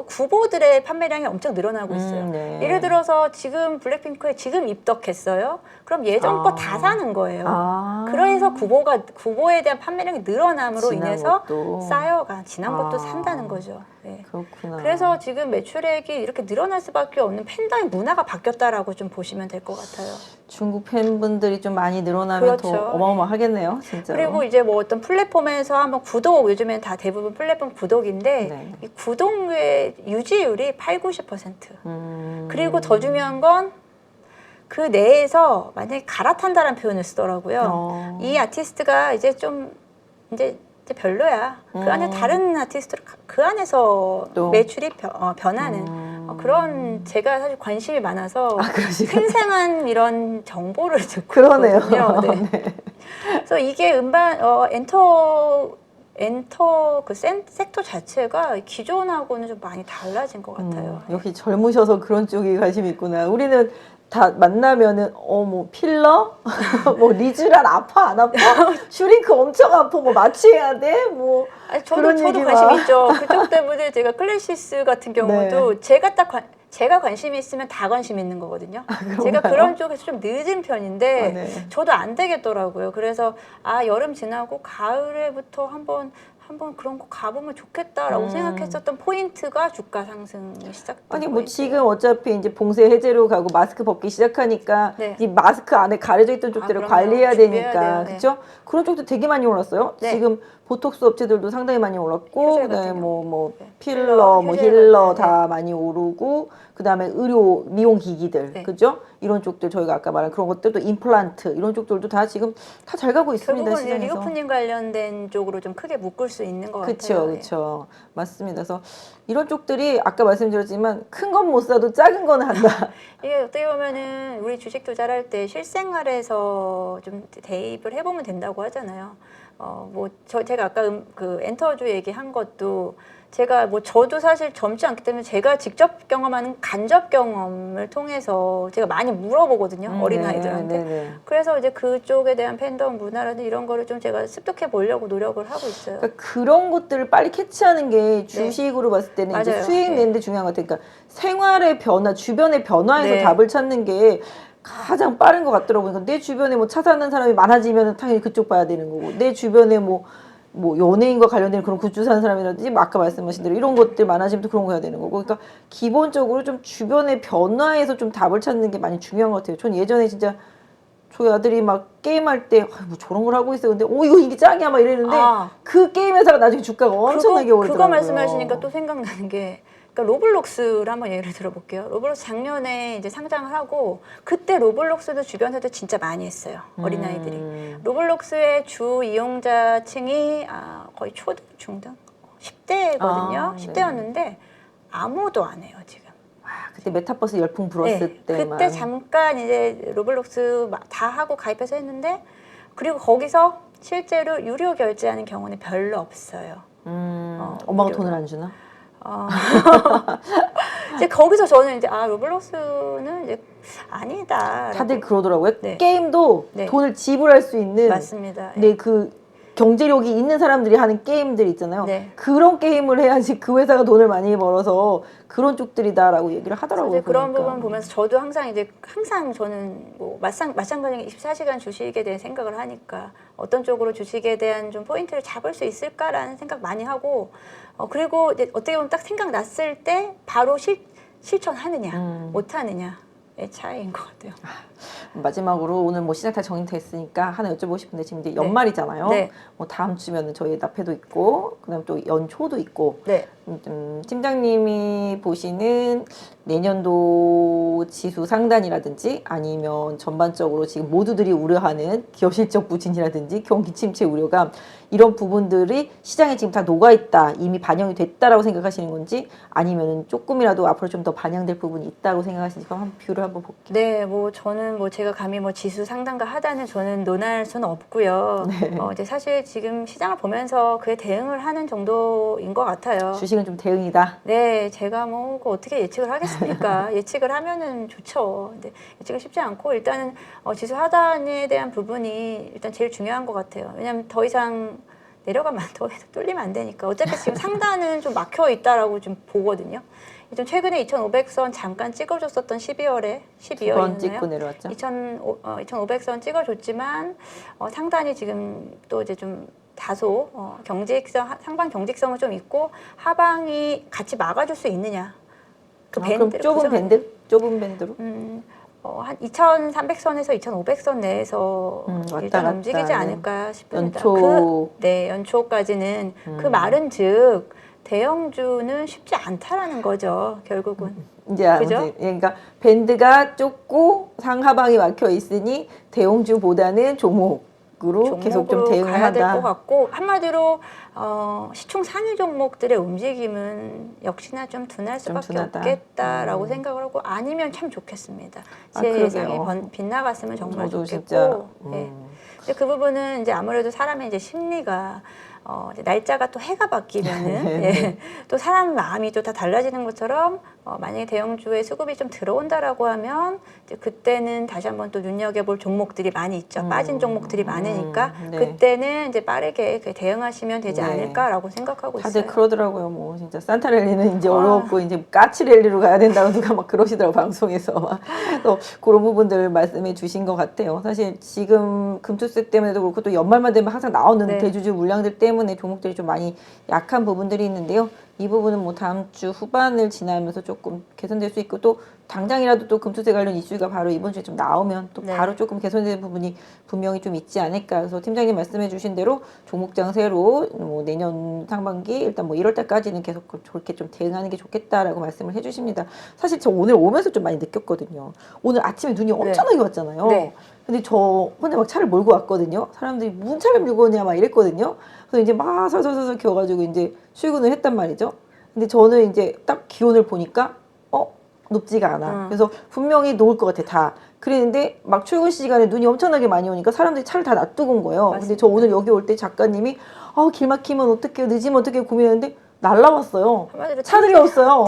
구보들의 판매량이 엄청 늘어나고 있어요. 네. 예를 들어서 지금 블랙핑크에 지금 입덕했어요. 그럼 예전 거 다 사는 거예요. 그래서 구보에 대한 판매량이 늘어남으로 지난 인해서 것도. 쌓여가 지난 것도 산다는 거죠. 네. 그렇구나. 그래서 지금 매출액이 이렇게 늘어날 수밖에 없는 팬덤의 문화가 바뀌었다라고 좀 보시면 될 것 같아요. 중국 팬분들이 좀 많이 늘어나면 그렇죠. 더 어마어마하겠네요, 진짜. 그리고 이제 뭐 어떤 플랫폼에서 한번 구독, 요즘엔 다 대부분 플랫폼 구독인데 네. 이 구독의 유지율이 80~90%. 그리고 더 중요한 건 그 내에서 만약에 갈아탄다라는 표현을 쓰더라고요. 이 아티스트가 이제 좀 이제 별로야. 그 안에 다른 아티스트를 그 안에서 또. 매출이 변하는 그런 제가 사실 관심이 많아서 그러시구나. 생생한 이런 정보를 듣고 그러네요. 있거든요. 네. 네. 그래서 이게 음반 엔터 그 섹터 자체가 기존하고는 좀 많이 달라진 것 같아요. 역시 젊으셔서 그런 쪽에 관심이 있구나. 우리는 다 만나면은 뭐 필러, 뭐 리쥬랄 아파 안 아파, 슈링크 엄청 아파, 뭐 마취해야 돼, 뭐 아니, 그런 저도 얘기만. 관심 있죠. 그쪽 때문에 제가 클래시스 같은 경우도 제가 관심이 있으면 다 관심 있는 거거든요. 제가 그런 쪽에서 좀 늦은 편인데 네. 저도 안 되겠더라고요. 그래서 여름 지나고 가을에부터 한번 한번 그런 거 가보면 좋겠다라고 생각했었던 포인트가 주가 상승이 시작된 아니 뭐 포인트예요. 지금 어차피 이제 봉쇄 해제로 가고 마스크 벗기 시작하니까 네. 이 마스크 안에 가려져 있던 쪽들을 그럼요. 관리해야 준비해야 되니까 돼요. 네. 그렇죠? 그런 쪽도 되게 많이 올랐어요. 네. 지금 보톡스 업체들도 상당히 많이 올랐고 휴젤 그다음에 같은 뭐 네. 필러, 뭐 휴젤 힐러 같은, 다 많이 오르고 그다음에 의료 미용 기기들 네. 그죠? 이런 쪽들 저희가 아까 말한 그런 것들도 임플란트 이런 쪽들도 다 지금 다 잘 가고 있습니다. 결국은 이제 시장에서. 리오프닝 관련된 쪽으로 좀 크게 묶을 수 있는 것 그렇죠, 같아요. 그렇죠, 맞습니다. 그래서 이런 쪽들이 아까 말씀드렸지만 큰 건 못 사도 작은 건 한다. 이게 어떻게 보면은 우리 주식 투자를 할 때 실생활에서 좀 대입을 해보면 된다고 하잖아요. 제가 아까 그 엔터주 얘기한 것도 제가 뭐 저도 사실 젊지 않기 때문에 제가 직접 경험하는 간접 경험을 통해서 제가 많이 물어보거든요. 어린아이들한테. 네. 그래서 이제 그쪽에 대한 팬덤 문화라든지 이런 거를 좀 제가 습득해 보려고 노력을 하고 있어요. 그러니까 그런 것들을 빨리 캐치하는 게 주식으로 봤을 때는 이제 맞아요. 수익 네. 내는데 중요한 것 같아요. 그러니까 생활의 변화, 주변의 변화에서 네. 답을 찾는 게 가장 빠른 것 같더라고요. 그러니까 내 주변에 뭐 차 사는 사람이 많아지면 당연히 그쪽 봐야 되는 거고, 내 주변에 뭐 연예인과 관련된 그런 굿즈 사는 사람이라든지 뭐 아까 말씀하신 대로 이런 것들 많아지면 또 그런 거 해야 되는 거고, 그러니까 기본적으로 좀 주변의 변화에서 좀 답을 찾는 게 많이 중요한 것 같아요. 전 예전에 진짜 저희 아들이 막 게임할 때 뭐 저런 걸 하고 있어 근데 이게 짱이야 막 이랬는데 그 게임 회사가 나중에 주가가 엄청나게 오르더라고요. 그거 말씀하시니까 또 생각나는 게, 그러니까 로블록스를 한번 예를 들어볼게요. 로블록스 작년에 이제 상장을 하고, 그때 로블록스도 주변에도 진짜 많이 했어요. 어린아이들이. 로블록스의 주 이용자층이 거의 초등, 중등? 10대거든요. 10대였는데 아무도 안 해요, 지금. 그때 메타버스 열풍 불었을 때만. 그때 잠깐 이제 로블록스 다 하고 가입해서 했는데, 그리고 거기서 실제로 유료 결제하는 경우는 별로 없어요. 엄마가 돈을 안 주나? 이제 거기서 저는 이제 로블록스는 이제 아니다. 다들 그러더라고요. 네. 게임도 네. 돈을 지불할 수 있는. 맞습니다. 네, 그 경제력이 있는 사람들이 하는 게임들 있잖아요. 네. 그런 게임을 해야지 그 회사가 돈을 많이 벌어서 그런 쪽들이다라고 얘기를 하더라고요. 이제 그런 보니까. 부분 보면서 저도 항상 저는 뭐 마찬가지로 24시간 주식에 대해 생각을 하니까 어떤 쪽으로 주식에 대한 좀 포인트를 잡을 수 있을까라는 생각 많이 하고, 그리고 이제 어떻게 보면 딱 생각났을 때 바로 실천하느냐 못하느냐의 차이인 것 같아요. 마지막으로 오늘 뭐 시장 다 정리됐으니까 하나 여쭤보고 싶은데, 지금 이제 연말이잖아요. 네. 뭐 다음 주면은 저희 납회도 있고 그다음 또 연초도 있고. 네. 팀장님이 보시는 내년도 지수 상단이라든지 아니면 전반적으로 지금 모두들이 우려하는 기업 실적 부진이라든지 경기 침체 우려감, 이런 부분들이 시장에 지금 다 녹아있다, 이미 반영이 됐다라고 생각하시는 건지, 아니면 조금이라도 앞으로 좀 더 반영될 부분이 있다고 생각하시는지 한번 뷰를 한번 볼게요. 네, 저는 제가 감히 지수 상단과 하단을 저는 논할 수는 없고요. 네. 이제 사실 지금 시장을 보면서 그에 대응을 하는 정도인 것 같아요. 주식은 좀 대응이다. 네, 제가 그거 어떻게 예측을 하겠습니까? 예측을 하면은 좋죠. 근데 예측은 쉽지 않고, 일단은 지수 하단에 대한 부분이 일단 제일 중요한 것 같아요. 왜냐하면 더 이상 내려가면 더 뚫리면 안 되니까. 어차피 지금 상단은 좀 막혀 있다라고 좀 보거든요. 좀 최근에 2,500선 잠깐 찍어줬었던 12번 찍고 내려왔죠. 2,500선 찍어줬지만 상단이 지금 또 이제 좀 다소 상방 경직성은 좀 있고, 하방이 같이 막아줄 수 있느냐. 그 그럼 좁은 밴드로? 한 2,300선에서 2,500선 내에서 일단 움직이지 않을까 싶습니다. 연초까지는 그 말은 즉 대형주는 쉽지 않다라는 거죠, 결국은. 이제 그죠? 그러니까 밴드가 좁고 상하방이 막혀 있으니 대형주보다는 종목으로 계속 좀 대응을 가야 될 것 하다. 같고, 한마디로 시총 상위 종목들의 움직임은 역시나 좀 둔할 수밖에 없겠다라고 생각을 하고, 아니면 참 좋겠습니다. 제 예상이 빗나갔으면 정말 좋겠고. 진짜, 네. 근데 그 부분은 이제 아무래도 사람의 이제 심리가 날짜가 또 해가 바뀌면은 또 사람 마음이 또 다 달라지는 것처럼, 만약에 대형주의 수급이 좀 들어온다라고 하면 이제 그때는 다시 한번 또 눈여겨볼 종목들이 많이 있죠. 빠진 종목들이 많으니까 그때는 이제 빠르게 대응하시면 되지 않을까라고 생각하고 있어요. 다들 그러더라고요. 뭐 진짜 산타랠리는 이제 어려웠고 이제 까치랠리로 가야 된다고 누가 막 그러시더라고, 방송에서. 또 그런 부분들 말씀해 주신 것 같아요. 사실 지금 금투세 때문에도 그렇고 또 연말만 되면 항상 나오는 대주주 물량들 때문에 때문에 종목들이 좀 많이 약한 부분들이 있는데요. 이 부분은 뭐 다음 주 후반을 지나면서 조금 개선될 수 있고 또 당장이라도 또 금투세 관련 이슈가 바로 이번 주에 좀 나오면 또 네. 바로 조금 개선되는 부분이 분명히 좀 있지 않을까. 그래서 팀장님 말씀해 주신 대로 종목장 새로 뭐 내년 상반기 일단 뭐 1월 달까지는 계속 그렇게 좀 대응하는 게 좋겠다라고 말씀을 해 주십니다. 사실 저 오늘 오면서 좀 많이 느꼈거든요. 오늘 아침에 눈이 엄청나게 왔잖아요. 네. 근데 저 혼자 막 차를 몰고 왔거든요. 사람들이 무슨 차를 밀고 오냐 막 이랬거든요. 그래서 이제 막 설설설설 기어가지고 이제 출근을 했단 말이죠. 근데 저는 이제 딱 기온을 보니까 높지가 않아. 그래서 분명히 녹을 것 같아 다. 그랬는데 막 출근 시간에 눈이 엄청나게 많이 오니까 사람들이 차를 다 놔두고 온 거예요. 근데 저 오늘 여기 올 때 작가님이 길 막히면 어떡해요, 늦으면 어떡해요 고민했는데 날라왔어요. 한마디로 차들이 없어요.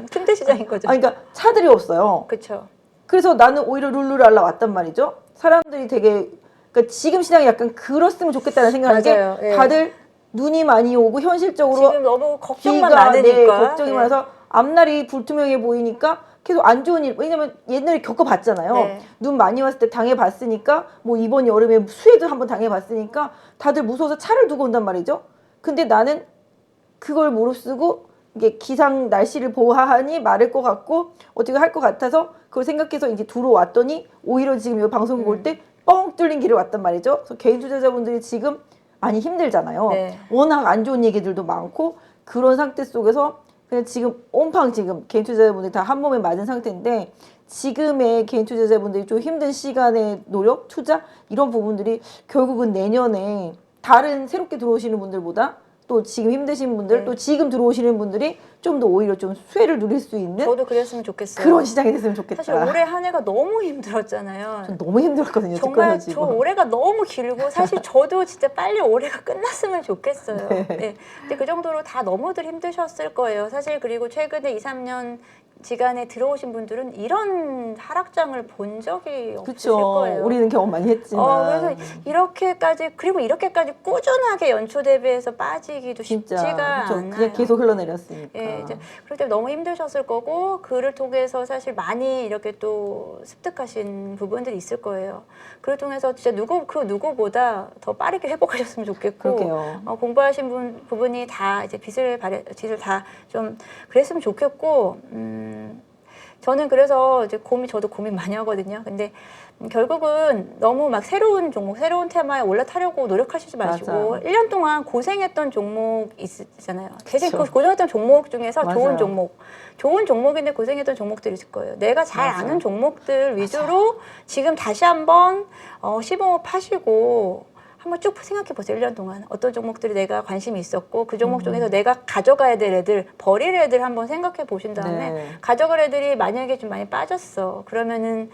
틈새 시장인 거죠. 아니, 그러니까 차들이 없어요. 그렇죠. 그래서 나는 오히려 룰루랄라 왔단 말이죠. 사람들이 되게 그러니까 지금 시장이 약간 그랬으면 좋겠다는 생각을 맞아요. 하게 예. 다들 눈이 많이 오고 현실적으로 지금 너무 걱정만 비가 많으니까. 걱정이 예. 많아서 앞날이 불투명해 보이니까 계속 안 좋은 일. 왜냐면 옛날에 겪어봤잖아요. 네. 눈 많이 왔을 때 당해봤으니까 뭐 이번 여름에 수해도 한번 당해봤으니까 다들 무서워서 차를 두고 온단 말이죠. 근데 나는 그걸 무릅쓰고 이게 기상 날씨를 보아하니 마를 것 같고 어떻게 할 것 같아서 그걸 생각해서 이제 들어왔더니 오히려 지금 이 방송 볼 때 뻥 뚫린 길을 왔단 말이죠. 그래서 개인 투자자분들이 지금 많이 힘들잖아요. 네. 워낙 안 좋은 얘기들도 많고 그런 상태 속에서 그냥 지금 온팡 지금 개인 투자자분들이 다 한 몸에 맞은 상태인데 지금의 개인 투자자분들이 좀 힘든 시간의 노력, 투자 이런 부분들이 결국은 내년에 다른 새롭게 들어오시는 분들보다 또 지금 힘드신 분들 네. 또 지금 들어오시는 분들이 좀 더 오히려 좀 수혜를 누릴 수 있는 저도 그랬으면 좋겠어요. 그런 시장이 됐으면 좋겠다. 사실 올해 한 해가 너무 힘들었잖아요. 전 너무 힘들었거든요. 정말 저 듣고 올해가 너무 길고 사실 저도 진짜 빨리 올해가 끝났으면 좋겠어요. 네. 네. 근데 그 정도로 다 너무들 힘드셨을 거예요. 사실 그리고 최근에 2, 3년 지간에 들어오신 분들은 이런 하락장을 본 적이 없으실 그렇죠. 거예요. 우리는 경험 많이 했지만 그래서 이렇게까지 꾸준하게 연초 대비해서 빠지기도 진짜 쉽지가 그쵸. 않아요. 그냥 계속 흘러내렸으니까. 예, 이제 그럴 때 너무 힘드셨을 거고 그를 통해서 사실 많이 이렇게 또 습득하신 부분들이 있을 거예요. 그를 통해서 진짜 누구보다 더 빠르게 회복하셨으면 좋겠고 그러게요. 공부하신 부분이 다 이제 빚을 다 좀 그랬으면 좋겠고 저는 그래서 이제 저도 고민 많이 하거든요. 근데 결국은 너무 막 새로운 종목, 새로운 테마에 올라타려고 노력하시지 마시고 맞아. 1년 동안 고생했던 종목 있잖아요. 대신 그쵸. 그 고생했던 종목 중에서 맞아요. 좋은 종목인데 고생했던 종목들이 있을 거예요. 내가 잘 맞아요. 아는 종목들 위주로 지금 다시 한번 시범 파시고 한번 쭉 생각해 보세요. 1년 동안 어떤 종목들이 내가 관심이 있었고 그 종목 중에서 내가 가져가야 될 애들, 버릴 애들 한번 생각해 보신 다음에 네. 가져갈 애들이 만약에 좀 많이 빠졌어. 그러면은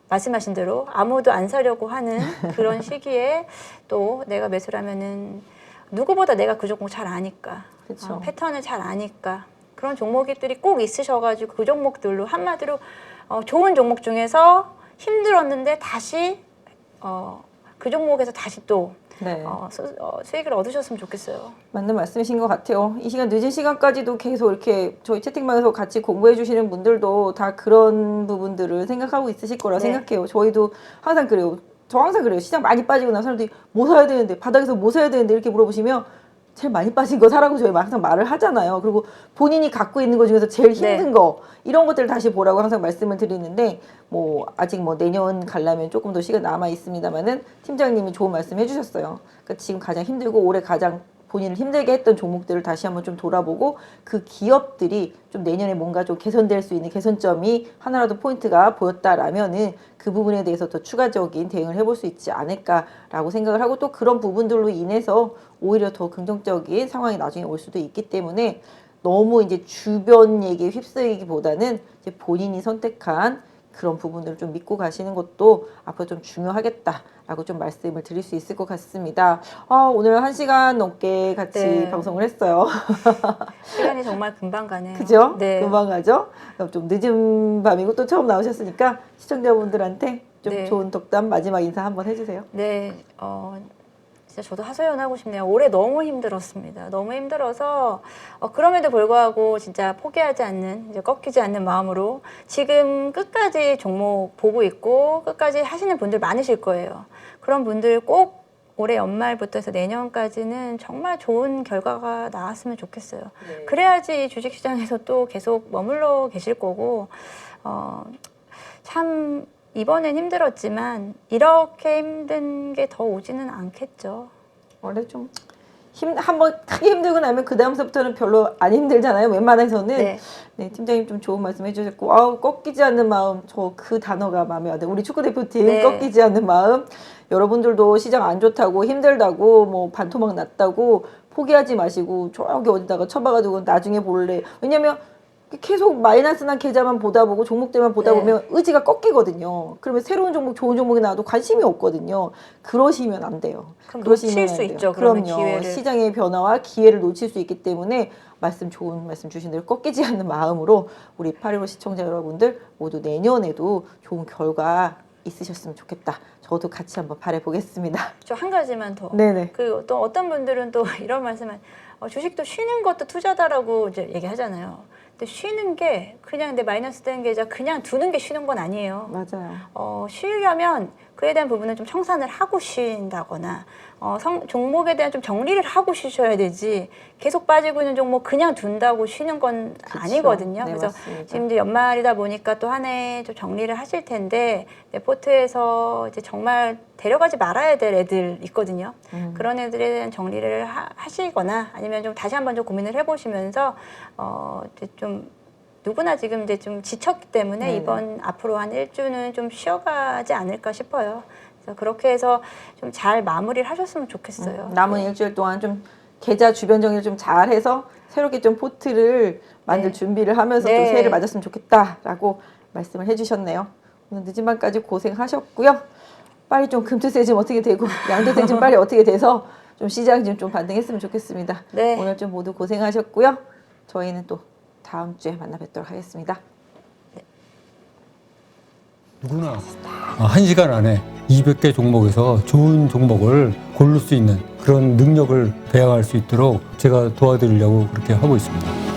말씀하신 대로 아무도 안 사려고 하는 그런 시기에 또 내가 매수를 하면은 누구보다 내가 그 종목 잘 아니까 그쵸. 패턴을 잘 아니까 그런 종목들이 꼭 있으셔가지고 그 종목들로 한마디로 좋은 종목 중에서 힘들었는데 다시 그 종목에서 다시 또 네. 수익을 얻으셨으면 좋겠어요. 맞는 말씀이신 것 같아요. 이 시간 늦은 시간까지도 계속 이렇게 저희 채팅방에서 같이 공부해 주시는 분들도 다 그런 부분들을 생각하고 있으실 거라 네. 생각해요. 저희도 항상 그래요. 저 항상 그래요. 시장 많이 빠지고 나서 사람들이 뭐 사야 되는데 바닥에서 뭐 사야 되는데 이렇게 물어보시면 제일 많이 빠진 거 사라고 저희 항상 말을 하잖아요. 그리고 본인이 갖고 있는 것 중에서 제일 힘든 네. 거 이런 것들을 다시 보라고 항상 말씀을 드리는데 뭐 아직 뭐 내년 가려면 조금 더 시간 남아 있습니다만은 팀장님이 좋은 말씀 해주셨어요. 그러니까 지금 가장 힘들고 올해 가장 본인을 힘들게 했던 종목들을 다시 한번 좀 돌아보고 그 기업들이 좀 내년에 뭔가 좀 개선될 수 있는 개선점이 하나라도 포인트가 보였다라면은 그 부분에 대해서 더 추가적인 대응을 해볼 수 있지 않을까라고 생각을 하고 또 그런 부분들로 인해서 오히려 더 긍정적인 상황이 나중에 올 수도 있기 때문에 너무 이제 주변 얘기에 휩쓸리기보다는 이제 본인이 선택한 그런 부분들을 좀 믿고 가시는 것도 앞으로 좀 중요하겠다라고 좀 말씀을 드릴 수 있을 것 같습니다. 오늘 1시간 넘게 같이 네. 방송을 했어요. 시간이 정말 금방 가네요. 그죠? 네. 금방 가죠? 좀 늦은 밤이고 또 처음 나오셨으니까 시청자분들한테 좀 네. 좋은 덕담 마지막 인사 한번 해주세요. 네, 진짜 저도 하소연하고 싶네요. 올해 너무 힘들었습니다. 너무 힘들어서 그럼에도 불구하고 진짜 포기하지 않는, 이제 꺾이지 않는 마음으로 지금 끝까지 종목 보고 있고 끝까지 하시는 분들 많으실 거예요. 그런 분들 꼭 올해 연말부터 해서 내년까지는 정말 좋은 결과가 나왔으면 좋겠어요. 그래야지 주식시장에서 또 계속 머물러 계실 거고 참 이번엔 힘들었지만 이렇게 힘든 게 더 오지는 않겠죠. 원래 좀 한번 크게 힘들고 나면 그 다음서부터는 별로 안 힘들잖아요. 웬만해서는. 네. 네, 팀장님 좀 좋은 말씀 해주셨고, 아우, 꺾이지 않는 마음, 저 그 단어가 마음에 와요. 우리 축구대표팀 네. 꺾이지 않는 마음. 여러분들도 시장 안 좋다고 힘들다고 뭐 반토막 났다고 포기하지 마시고 저기 어디다가 쳐박아두고 나중에 볼래. 왜냐면 계속 마이너스 난 계좌만 보다 보고 종목들만 보다 네. 보면 의지가 꺾이거든요. 그러면 새로운 종목, 좋은 종목이 나와도 관심이 없거든요. 그러시면 안 돼요. 그럼 그러시면 놓칠 안 수 돼요. 있죠. 그러면 그럼요. 기회를. 시장의 변화와 기회를 놓칠 수 있기 때문에 좋은 말씀 주신 대로 꺾이지 않는 마음으로 우리 8.15 시청자 여러분들 모두 내년에도 좋은 결과 있으셨으면 좋겠다. 저도 같이 한번 바라보겠습니다. 저 한 가지만 더. 네네. 그 또 어떤 분들은 또 이런 말씀을 주식도 쉬는 것도 투자다라고 이제 얘기하잖아요. 근데 쉬는 게 그냥 내 마이너스 된 계좌 그냥 두는 게 쉬는 건 아니에요. 맞아요. 쉬려면 그에 대한 부분은 좀 청산을 하고 쉰다거나 종목에 대한 좀 정리를 하고 쉬셔야 되지 계속 빠지고 있는 종목 그냥 둔다고 쉬는 건 그쵸. 아니거든요. 네, 그래서 맞습니다. 지금 이제 연말이다 보니까 또 한 해 좀 정리를 하실 텐데 내 포트에서 이제 정말 데려가지 말아야 될 애들 있거든요. 그런 애들에 대한 정리를 하시거나 아니면 좀 다시 한번 좀 고민을 해보시면서 이제 좀 누구나 지금 이제 좀 지쳤기 때문에 네네. 이번 앞으로 한 1주는 좀 쉬어가지 않을까 싶어요. 그래서 그렇게 해서 좀 잘 마무리를 하셨으면 좋겠어요. 남은 일주일 동안 좀 계좌 주변 정리를 좀 잘해서 새롭게 좀 포트를 만들 네. 준비를 하면서 네. 좀 새해를 맞았으면 좋겠다라고 말씀을 해주셨네요. 오늘 늦은 밤까지 고생하셨고요. 빨리 좀 금투세 좀 어떻게 되고 양도세 좀 빨리 어떻게 돼서 좀 시장 좀 반등했으면 좋겠습니다. 네. 오늘 좀 모두 고생하셨고요. 저희는 또 다음 주에 만나 뵙도록 하겠습니다. 누구나 1시간 안에 200개 종목에서 좋은 종목을 고를 수 있는 그런 능력을 배양할 수 있도록 제가 도와드리려고 그렇게 하고 있습니다.